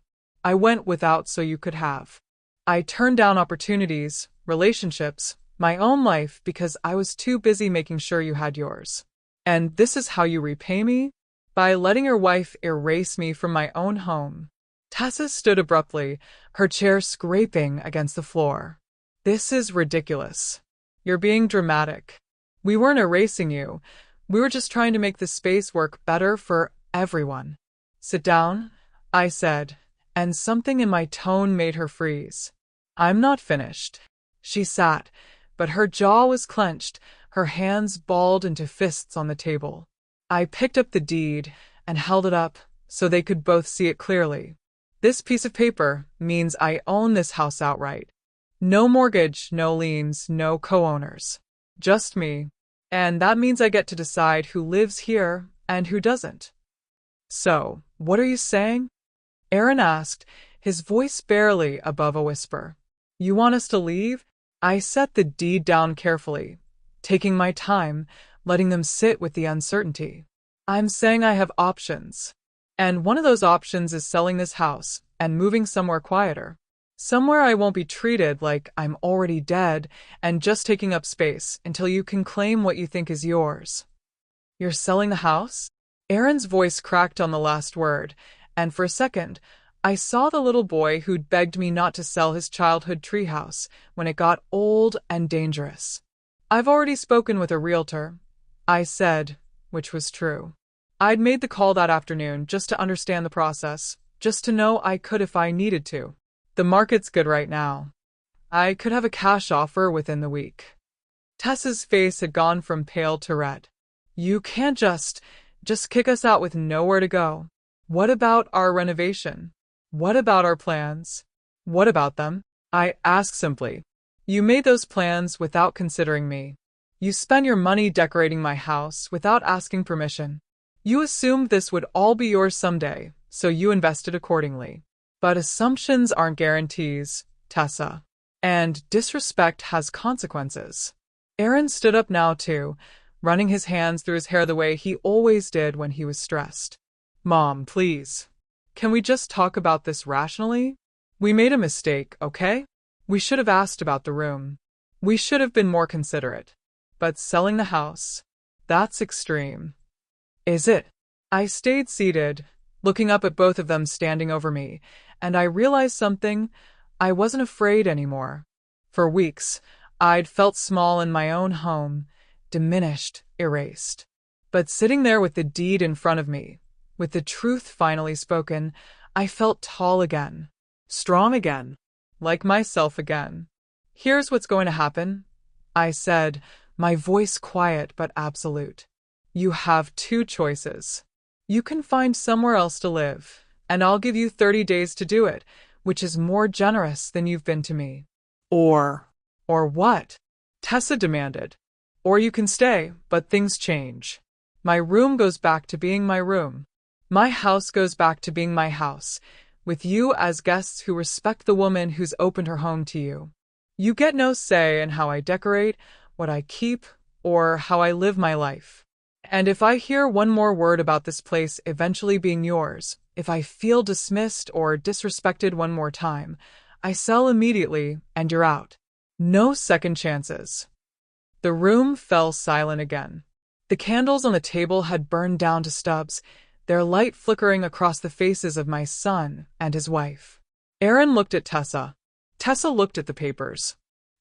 I went without so you could have. I turned down opportunities, relationships, my own life because I was too busy making sure you had yours. And this is how you repay me? By letting your wife erase me from my own home." Tessa stood abruptly, her chair scraping against the floor. "This is ridiculous. You're being dramatic. We weren't erasing you. We were just trying to make the space work better for everyone." "Sit down," I said, and something in my tone made her freeze. "I'm not finished." She sat, but her jaw was clenched, her hands balled into fists on the table. I picked up the deed and held it up so they could both see it clearly. "This piece of paper means I own this house outright. No mortgage, no liens, no co-owners. Just me. And that means I get to decide who lives here and who doesn't." "So, what are you saying?" Aaron asked, his voice barely above a whisper. "You want us to leave?" I set the deed down carefully, taking my time, letting them sit with the uncertainty. "I'm saying I have options. And one of those options is selling this house and moving somewhere quieter. Somewhere I won't be treated like I'm already dead and just taking up space until you can claim what you think is yours." "You're selling the house?" Aaron's voice cracked on the last word, and for a second, I saw the little boy who'd begged me not to sell his childhood treehouse when it got old and dangerous. "I've already spoken with a realtor," I said, which was true. I'd made the call that afternoon just to understand the process, just to know I could if I needed to. The market's good right now. I could have a cash offer within the week. Tessa's face had gone from pale to red. "You can't just kick us out with nowhere to go. What about our renovation? What about our plans?" "What about them?" I asked simply. "You made those plans without considering me. You spent your money decorating my house without asking permission. You assumed this would all be yours someday, so you invested accordingly. But assumptions aren't guarantees, Tessa. And disrespect has consequences." Aaron stood up now too, running his hands through his hair the way he always did when he was stressed. "Mom, please. Can we just talk about this rationally? We made a mistake, okay? We should have asked about the room. We should have been more considerate. But selling the house, that's extreme. Is it? I stayed seated, looking up at both of them standing over me, and I realized something. I wasn't afraid anymore. For weeks, I'd felt small in my own home, diminished, erased. But sitting there with the deed in front of me, with the truth finally spoken, I felt tall again. Strong again. Like myself again. Here's what's going to happen, I said, my voice quiet but absolute. You have two choices. You can find somewhere else to live, and I'll give you 30 days to do it, which is more generous than you've been to me. Or What? Tessa demanded. Or you can stay, but things change. My room goes back to being my room. My house goes back to being my house, with you as guests who respect the woman who's opened her home to you. You get no say in how I decorate, what I keep, or how I live my life. And if I hear one more word about this place eventually being yours, if I feel dismissed or disrespected one more time, I sell immediately and you're out. No second chances. The room fell silent again. The candles on the table had burned down to stubs, their light flickering across the faces of my son and his wife. Aaron looked at Tessa. Tessa looked at the papers.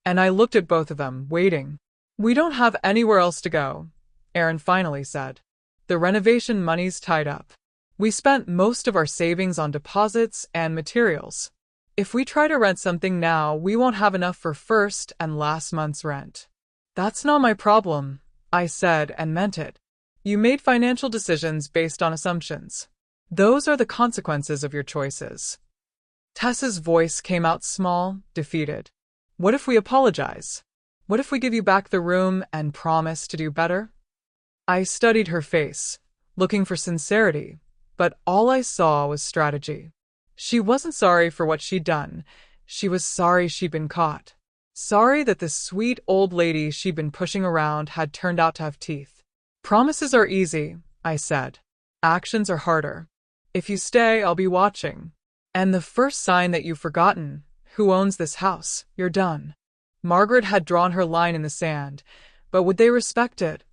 And I looked at both of them, waiting. We don't have anywhere else to go, Aaron finally said. The renovation money's tied up. We spent most of our savings on deposits and materials. If we try to rent something now, we won't have enough for first and last month's rent. That's not my problem, I said and meant it. You made financial decisions based on assumptions. Those are the consequences of your choices. Tessa's voice came out small, defeated. What if we apologize? What if we give you back the room and promise to do better? I studied her face, looking for sincerity, but all I saw was strategy. She wasn't sorry for what she'd done. She was sorry she'd been caught. Sorry that the sweet old lady she'd been pushing around had turned out to have teeth. Promises are easy, I said. Actions are harder. If you stay, I'll be watching. And the first sign that you've forgotten who owns this house, you're done. Margaret had drawn her line in the sand, but would they respect it?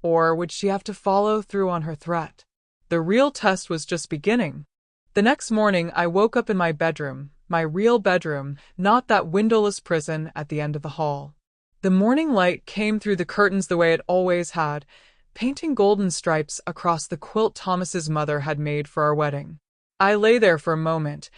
Or would she have to follow through on her threat? The real test was just beginning. The next morning, I woke up in my bedroom, my real bedroom, not that windowless prison at the end of the hall. The morning light came through the curtains the way it always had, painting golden stripes across the quilt Thomas's mother had made for our wedding. I lay there for a moment,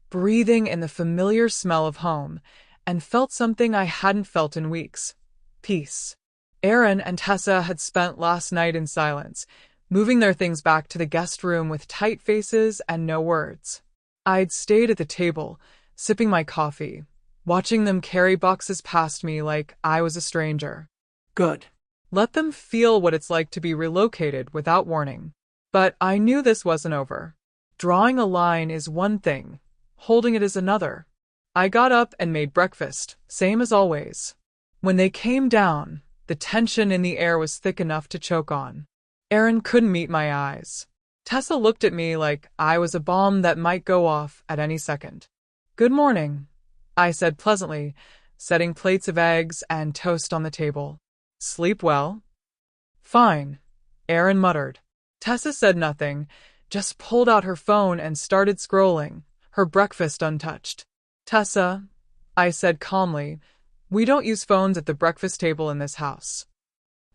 breathing in the familiar smell of home, and felt something I hadn't felt in weeks. Peace. Aaron and Tessa had spent last night in silence, moving their things back to the guest room with tight faces and no words. I'd stayed at the table, sipping my coffee, watching them carry boxes past me like I was a stranger. good. Let them feel what it's like to be relocated without warning. But I knew this wasn't over. Drawing a line is one thing, holding it is another. I got up and made breakfast, same as always. When they came down, the tension in the air was thick enough to choke on. Aaron couldn't meet my eyes. Tessa looked at me like I was a bomb that might go off at any second. Good morning, I said pleasantly, setting plates of eggs and toast on the table. Sleep well? Fine, Aaron muttered. Tessa said nothing, just pulled out her phone and started scrolling, her breakfast untouched. Tessa, I said calmly, we don't use phones at the breakfast table in this house.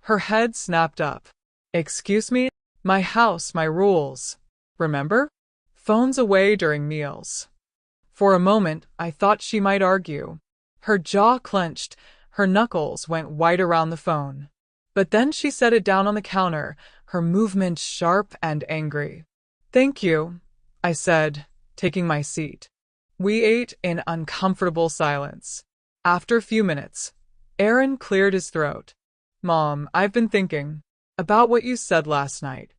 Her head snapped up. Excuse me? My house, my rules. Remember? Phones away during meals. For a moment, I thought she might argue. Her jaw clenched, her knuckles went white around the phone. But then she set it down on the counter, her movement sharp and angry. Thank you, I said, taking my seat. We ate in uncomfortable silence. After a few minutes, Aaron cleared his throat. Mom, I've been thinking about what you said last night.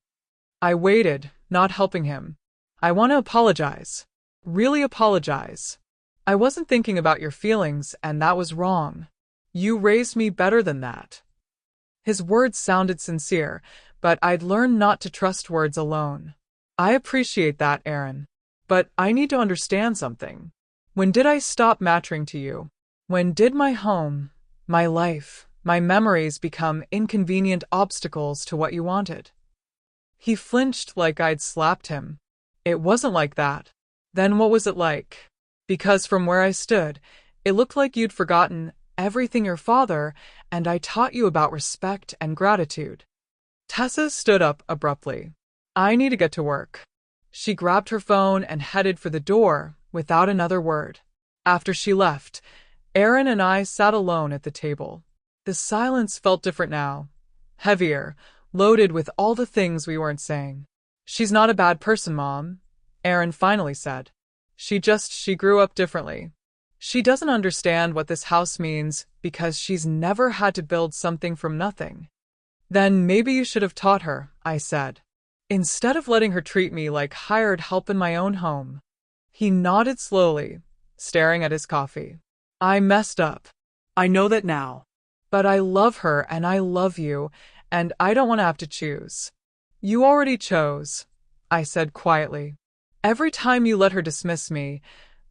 I waited, not helping him. I want to apologize. Really apologize. I wasn't thinking about your feelings, and that was wrong. You raised me better than that. His words sounded sincere, but I'd learned not to trust words alone. I appreciate that, Aaron. But I need to understand something. When did I stop mattering to you? When did my home, my life, my memories become inconvenient obstacles to what you wanted? He flinched like I'd slapped him. It wasn't like that. Then what was it like? Because from where I stood, it looked like you'd forgotten everything your father and I taught you about respect and gratitude. Tessa stood up abruptly. I need to get to work. She grabbed her phone and headed for the door without another word. After she left, Aaron and I sat alone at the table. The silence felt different now, heavier, loaded with all the things we weren't saying. She's not a bad person, Mom, Aaron finally said. She grew up differently. She doesn't understand what this house means because she's never had to build something from nothing. Then maybe you should have taught her, I said, instead of letting her treat me like hired help in my own home. He nodded slowly, staring at his coffee. I messed up. I know that now. But I love her and I love you, and I don't want to have to choose. You already chose, I said quietly. Every time you let her dismiss me,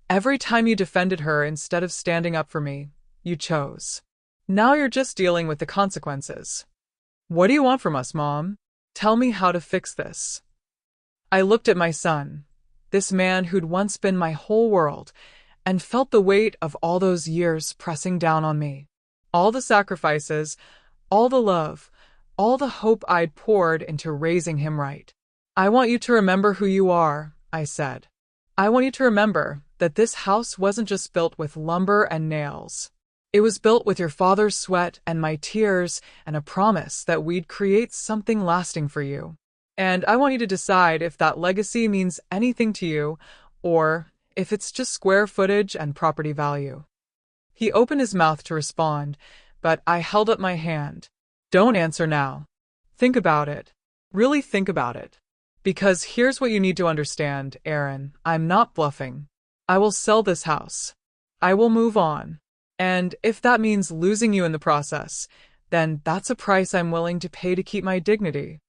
every time you defended her instead of standing up for me, you chose. Now you're just dealing with the consequences. What do you want from us, Mom? Tell me how to fix this. I looked at my son, this man who'd once been my whole world, and felt the weight of all those years pressing down on me. All the sacrifices, all the love, all the hope I'd poured into raising him right. I want you to remember who you are, I said. I want you to remember that this house wasn't just built with lumber and nails. It was built with your father's sweat and my tears and a promise that we'd create something lasting for you. And I want you to decide if that legacy means anything to you or if it's just square footage and property value. He opened his mouth to respond, but I held up my hand. Don't answer now. Think about it. Really think about it. Because here's what you need to understand, Aaron. I'm not bluffing. I will sell this house. I will move on. And if that means losing you in the process, then that's a price I'm willing to pay to keep my dignity.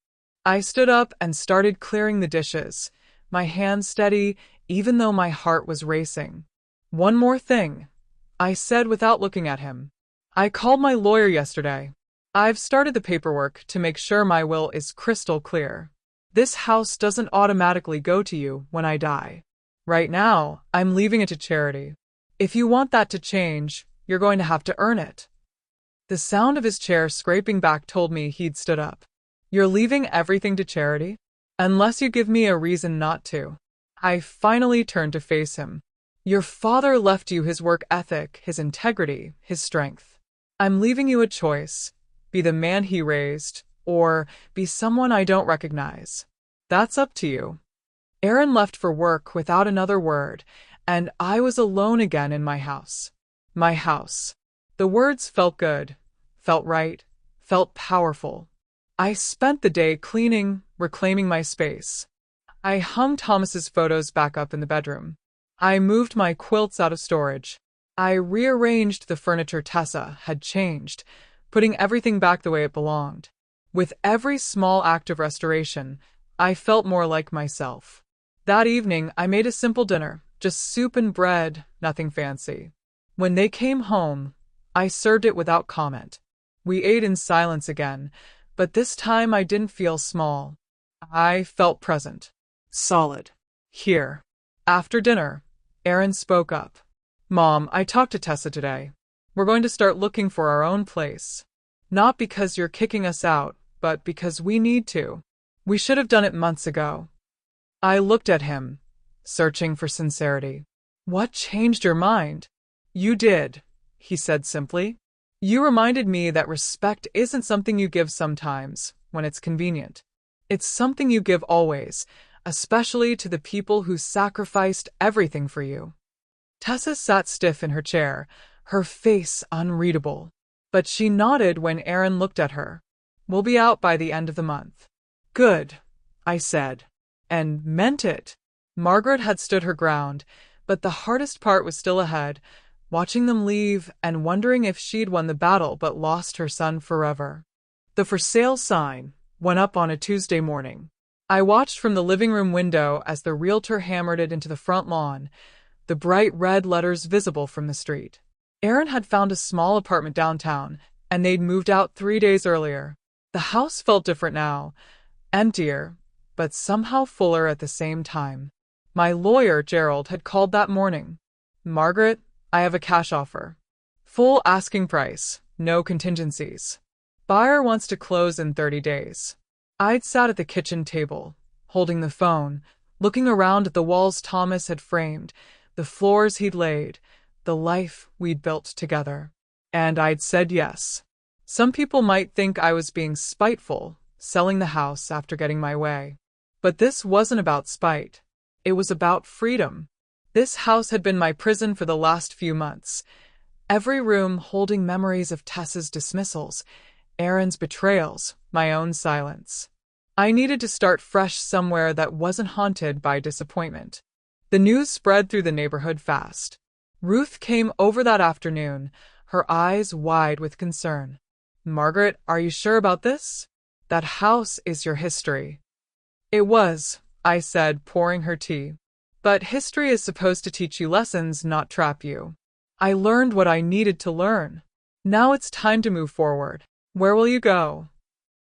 I stood up and started clearing the dishes, my hands steady, even though my heart was racing. One more thing, I said without looking at him. I called my lawyer yesterday. I've started the paperwork to make sure my will is crystal clear. This house doesn't automatically go to you when I die. Right now, I'm leaving it to charity. If you want that to change, you're going to have to earn it. The sound of his chair scraping back told me he'd stood up. You're leaving everything to charity? Unless you give me a reason not to. I finally turned to face him. Your father left you his work ethic, his integrity, his strength. I'm leaving you a choice. Be the man he raised, or be someone I don't recognize. That's up to you. Aaron left for work without another word, and I was alone again in my house. My house. The words felt good, felt right, felt powerful. I spent the day cleaning, reclaiming my space. I hung Thomas's photos back up in the bedroom. I moved my quilts out of storage. I rearranged the furniture Tessa had changed, putting everything back the way it belonged. With every small act of restoration, I felt more like myself. That evening, I made a simple dinner, just soup and bread, nothing fancy. When they came home, I served it without comment. We ate in silence again, but this time I didn't feel small. I felt present. Solid. Here. After dinner, Aaron spoke up. Mom, I talked to Tessa today. We're going to start looking for our own place. Not because you're kicking us out, but because we need to. We should have done it months ago. I looked at him, searching for sincerity. What changed your mind? You did, he said simply. You reminded me that respect isn't something you give sometimes, when it's convenient. It's something you give always, especially to the people who sacrificed everything for you. Tessa sat stiff in her chair, her face unreadable. But she nodded when Aaron looked at her. We'll be out by the end of the month. Good, I said, and meant it. Margaret had stood her ground, but the hardest part was still ahead, watching them leave and wondering if she'd won the battle but lost her son forever. The for sale sign went up on a Tuesday morning. I watched from the living room window as the realtor hammered it into the front lawn, the bright red letters visible from the street. Aaron had found a small apartment downtown, and they'd moved out 3 days earlier. The house felt different now, emptier, but somehow fuller at the same time. My lawyer, Gerald, had called that morning. "Margaret, I have a cash offer. Full asking price, no contingencies. Buyer wants to close in 30 days. I'd sat at the kitchen table, holding the phone, looking around at the walls Thomas had framed, the floors he'd laid, the life we'd built together. And I'd said yes. Some people might think I was being spiteful, selling the house after getting my way. But this wasn't about spite. It was about freedom. This house had been my prison for the last few months. Every room holding memories of Tessa's dismissals, Aaron's betrayals, my own silence. I needed to start fresh somewhere that wasn't haunted by disappointment. The news spread through the neighborhood fast. Ruth came over that afternoon, her eyes wide with concern. "Margaret, are you sure about this? That house is your history." "It was," I said, pouring her tea. "But history is supposed to teach you lessons, not trap you. I learned what I needed to learn. Now it's time to move forward. Where will you go?"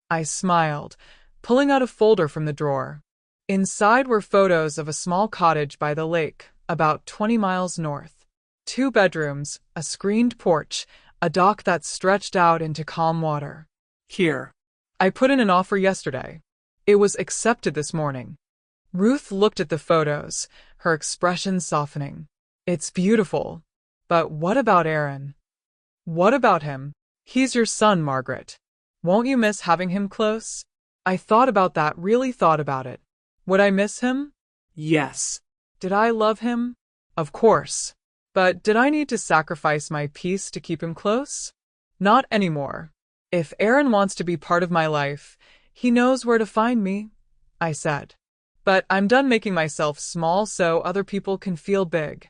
I smiled, pulling out a folder from the drawer. Inside were photos of a small cottage by the lake, about 20 miles north. 2 bedrooms, a screened porch, a dock that stretched out into calm water. Here. I put in an offer yesterday. It was accepted this morning. Ruth looked at the photos, her expression softening. "It's beautiful. But what about Aaron?" "What about him? He's your son, Margaret. Won't you miss having him close?" I thought about that, really thought about it. Would I miss him? Yes. Did I love him? Of course. But did I need to sacrifice my peace to keep him close? Not anymore. If Aaron wants to be part of my life, he knows where to find me, I said. But I'm done making myself small so other people can feel big.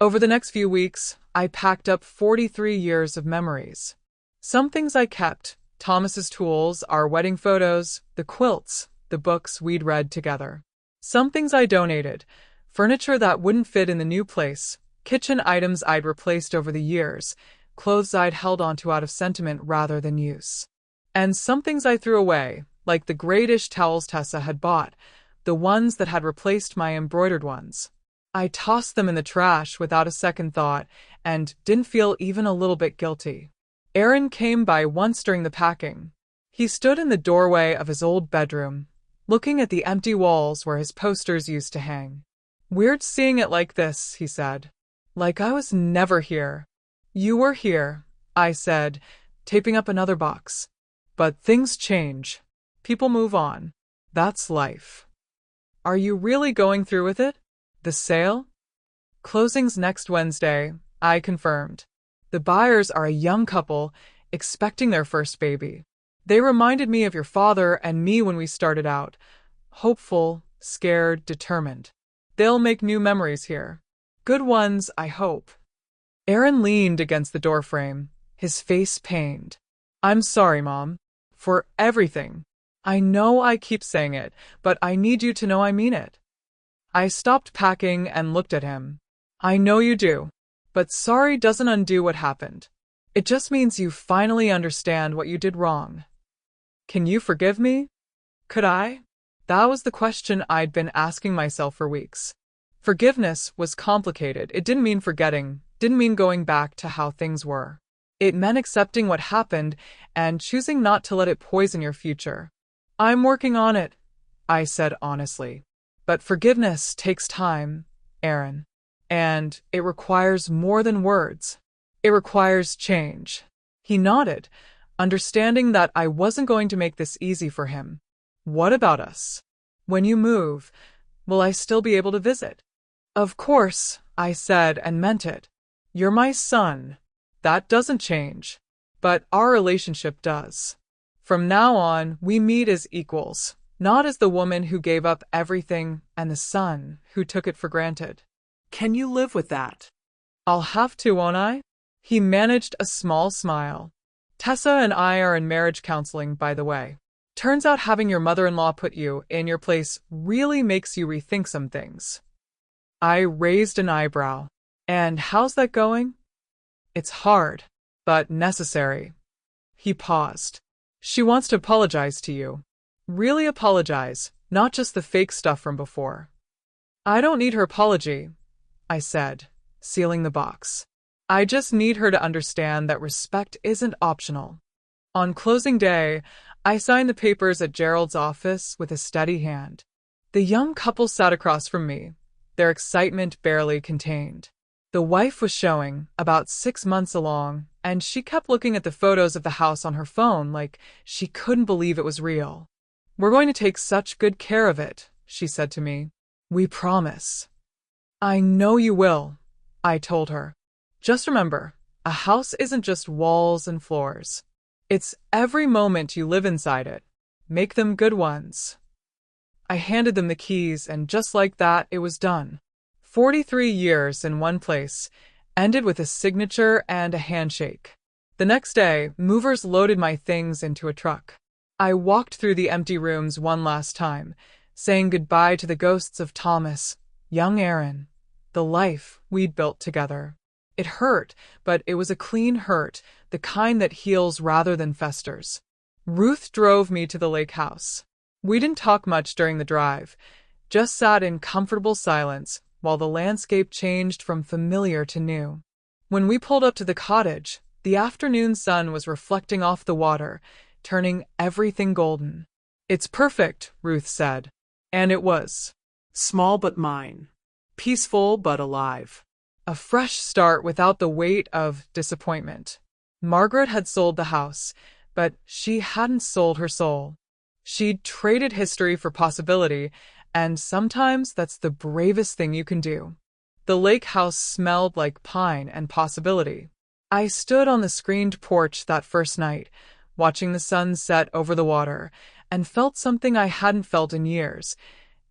Over the next few weeks, I packed up 43 years of memories. Some things I kept: Thomas's tools, our wedding photos, the quilts, the books we'd read together. Some things I donated: furniture that wouldn't fit in the new place, kitchen items I'd replaced over the years, clothes I'd held onto out of sentiment rather than use. And some things I threw away, like the gray dish towels Tessa had bought, the ones that had replaced my embroidered ones. I tossed them in the trash without a second thought and didn't feel even a little bit guilty. Aaron came by once during the packing. He stood in the doorway of his old bedroom, looking at the empty walls where his posters used to hang. "Weird seeing it like this," he said. "Like I was never here." "You were here," I said, taping up another box. "But things change. People move on. That's life." "Are you really going through with it? The sale?" "Closing's next Wednesday," I confirmed. "The buyers are a young couple, expecting their first baby. They reminded me of your father and me when we started out. Hopeful, scared, determined. They'll make new memories here. Good ones, I hope." Aaron leaned against the doorframe, his face pained. "I'm sorry, Mom. For everything. I know I keep saying it, but I need you to know I mean it." I stopped packing and looked at him. "I know you do. But sorry doesn't undo what happened. It just means you finally understand what you did wrong. Can you forgive me?" Could I? That was the question I'd been asking myself for weeks. Forgiveness was complicated. It didn't mean forgetting, didn't mean going back to how things were. It meant accepting what happened and choosing not to let it poison your future. "I'm working on it," I said honestly. "But forgiveness takes time, Aaron. And it requires more than words. It requires change." He nodded, understanding that I wasn't going to make this easy for him. "What about us? When you move, will I still be able to visit?" "Of course," I said and meant it. "You're my son. That doesn't change. But our relationship does. From now on, we meet as equals, not as the woman who gave up everything and the son who took it for granted." Can you live with that? "I'll have to, won't I?" He managed a small smile. "Tessa and I are in marriage counseling, by the way." Turns out having your mother-in-law put you in your place really makes you rethink some things. I raised an eyebrow. And how's that going? It's hard, but necessary. He paused. She wants to apologize to you. Really apologize, not just the fake stuff from before. I don't need her apology, I said, sealing the box. I just need her to understand that respect isn't optional. On closing day, I signed the papers at Gerald's office with a steady hand. The young couple sat across from me, their excitement barely contained. The wife was showing, about 6 months along, and she kept looking at the photos of the house on her phone like she couldn't believe it was real. "We're going to take such good care of it," she said to me. "We promise." "I know you will," I told her. "Just remember, a house isn't just walls and floors. It's every moment you live inside it. Make them good ones." I handed them the keys, and just like that, it was done. 43 years in one place, ended with a signature and a handshake. The next day, movers loaded my things into a truck. I walked through the empty rooms one last time, saying goodbye to the ghosts of Thomas, young Aaron, the life we'd built together. It hurt, but it was a clean hurt, the kind that heals rather than festers. Ruth drove me to the lake house. We didn't talk much during the drive, just sat in comfortable silence while the landscape changed from familiar to new. When we pulled up to the cottage, the afternoon sun was reflecting off the water, turning everything golden. "It's perfect," Ruth said. And it was. Small but mine. Peaceful but alive. A fresh start without the weight of disappointment. Margaret had sold the house, but she hadn't sold her soul. She'd traded history for possibility, and sometimes that's the bravest thing you can do. The lake house smelled like pine and possibility. I stood on the screened porch that first night, watching the sun set over the water, and felt something I hadn't felt in years,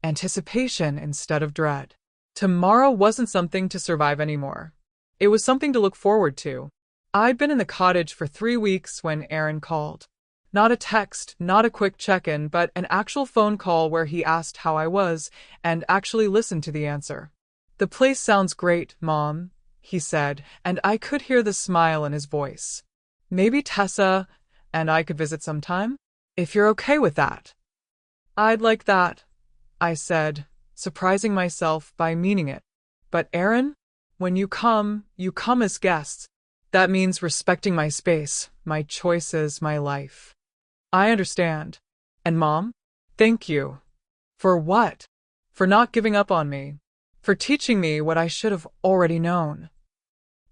anticipation instead of dread. Tomorrow wasn't something to survive anymore. It was something to look forward to. I'd been in the cottage for 3 weeks when Aaron called. Not a text, not a quick check-in, but an actual phone call where he asked how I was and actually listened to the answer. "The place sounds great, Mom," he said, and I could hear the smile in his voice. "Maybe Tessa and I could visit sometime, if you're okay with that." "I'd like that," I said, surprising myself by meaning it. "But Aaron, when you come as guests. That means respecting my space, my choices, my life." "I understand. And Mom, thank you." "For what?" "For not giving up on me. For teaching me what I should have already known."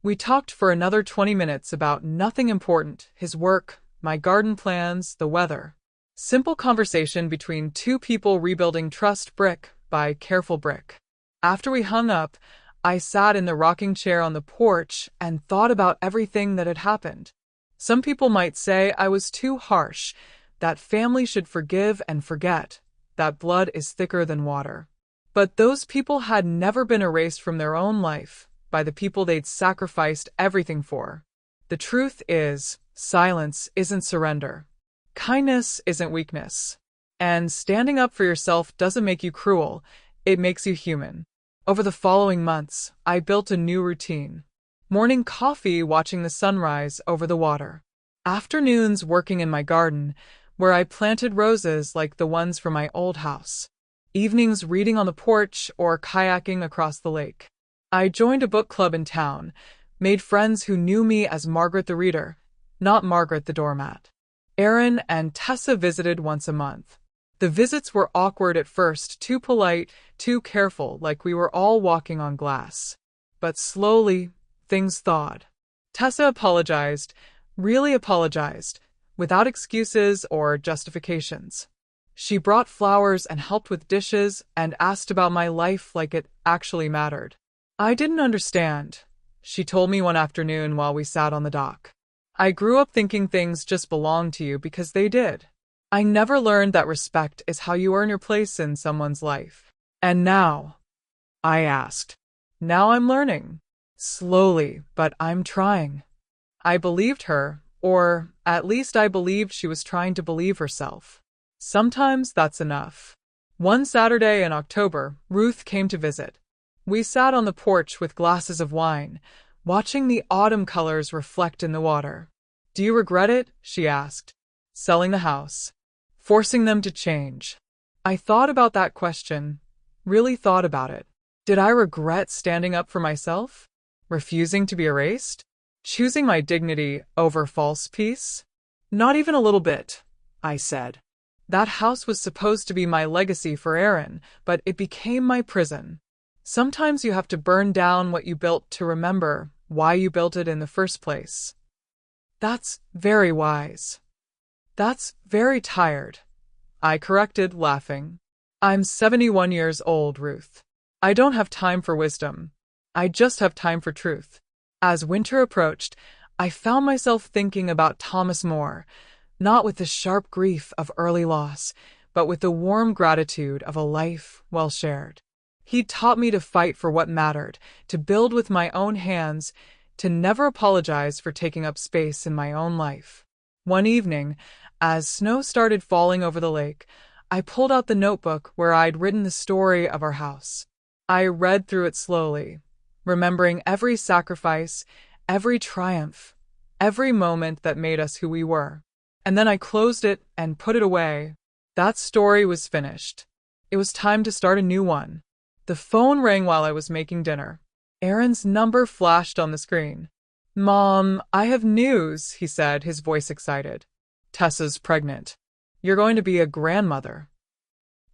We talked for another 20 minutes about nothing important, his work, my garden plans, the weather. Simple conversation between two people rebuilding trust brick by careful brick. After we hung up, I sat in the rocking chair on the porch and thought about everything that had happened. Some people might say I was too harsh, that family should forgive and forget, that blood is thicker than water. But those people had never been erased from their own life by the people they'd sacrificed everything for. The truth is, silence isn't surrender. Kindness isn't weakness. And standing up for yourself doesn't make you cruel, it makes you human. Over the following months, I built a new routine. Morning coffee watching the sunrise over the water. Afternoons working in my garden, where I planted roses like the ones from my old house. Evenings reading on the porch or kayaking across the lake. I joined a book club in town, made friends who knew me as Margaret the Reader, not Margaret the Doormat. Aaron and Tessa visited once a month. The visits were awkward at first, too polite, too careful, like we were all walking on glass. But slowly, things thawed. Tessa apologized, really apologized, without excuses or justifications. She brought flowers and helped with dishes and asked about my life like it actually mattered. "I didn't understand," she told me one afternoon while we sat on the dock. "I grew up thinking things just belonged to you because they did. I never learned that respect is how you earn your place in someone's life. And now?" I asked. "Now I'm learning. Slowly, but I'm trying." I believed her, or at least I believed she was trying to believe herself. Sometimes that's enough. One Saturday in October, Ruth came to visit. We sat on the porch with glasses of wine, watching the autumn colors reflect in the water. Do you regret it? She asked. Selling the house. Forcing them to change. I thought about that question. Really thought about it. Did I regret standing up for myself? Refusing to be erased? Choosing my dignity over false peace? Not even a little bit, I said. That house was supposed to be my legacy for Aaron, but it became my prison. Sometimes you have to burn down what you built to remember why you built it in the first place. That's very wise. That's very tired, I corrected, laughing. I'm 71 years old, Ruth. I don't have time for wisdom. I just have time for truth. As winter approached, I found myself thinking about Thomas More, not with the sharp grief of early loss, but with the warm gratitude of a life well shared. He taught me to fight for what mattered, to build with my own hands, to never apologize for taking up space in my own life. One evening, as snow started falling over the lake, I pulled out the notebook where I'd written the story of our house. I read through it slowly, remembering every sacrifice, every triumph, every moment that made us who we were. And then I closed it and put it away. That story was finished. It was time to start a new one. The phone rang while I was making dinner. Aaron's number flashed on the screen. Mom, I have news, he said, his voice excited. Tessa's pregnant. You're going to be a grandmother.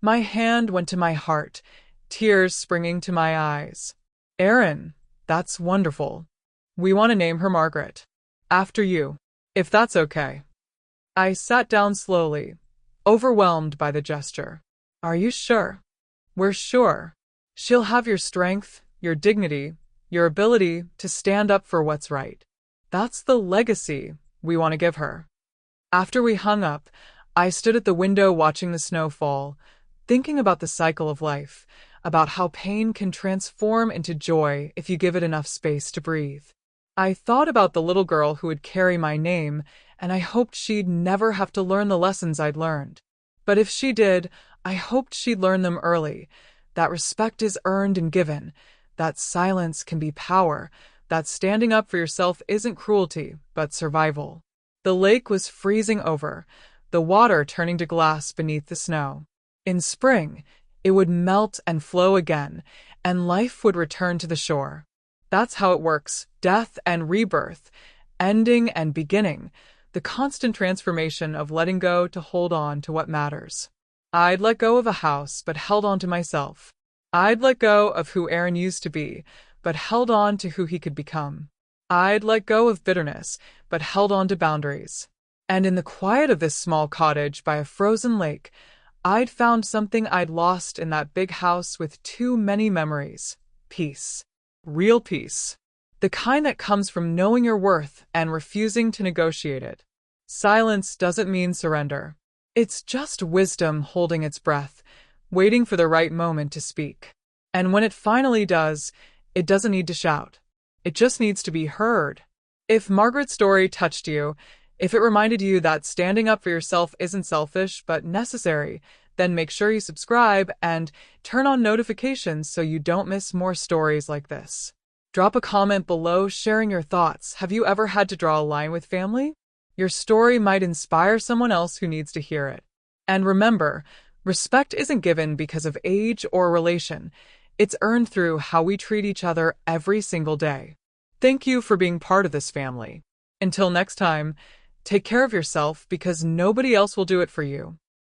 My hand went to my heart, tears springing to my eyes. Aaron, that's wonderful. We want to name her Margaret. After you, if that's okay. I sat down slowly, overwhelmed by the gesture. Are you sure? We're sure. She'll have your strength, your dignity, your ability to stand up for what's right. That's the legacy we want to give her. After we hung up, I stood at the window watching the snow fall, thinking about the cycle of life, about how pain can transform into joy if you give it enough space to breathe. I thought about the little girl who would carry my name, and I hoped she'd never have to learn the lessons I'd learned. But if she did, I hoped she'd learn them early, that respect is earned and given, that silence can be power, that standing up for yourself isn't cruelty, but survival. The lake was freezing over, the water turning to glass beneath the snow. In spring, it would melt and flow again, and life would return to the shore. That's how it works, death and rebirth, ending and beginning, the constant transformation of letting go to hold on to what matters. I'd let go of a house, but held on to myself. I'd let go of who Aaron used to be, but held on to who he could become. I'd let go of bitterness, but held on to boundaries. And in the quiet of this small cottage by a frozen lake, I'd found something I'd lost in that big house with too many memories. Peace. Real peace. The kind that comes from knowing your worth and refusing to negotiate it. Silence doesn't mean surrender. It's just wisdom holding its breath, waiting for the right moment to speak. And when it finally does, it doesn't need to shout. It just needs to be heard. If Margaret's story touched you, if it reminded you that standing up for yourself isn't selfish but necessary, then make sure you subscribe and turn on notifications so you don't miss more stories like this. Drop a comment below sharing your thoughts. Have you ever had to draw a line with family? Your story might inspire someone else who needs to hear it. And remember, respect isn't given because of age or relation. It's earned through how we treat each other every single day. Thank you for being part of this family. Until next time, take care of yourself because nobody else will do it for you.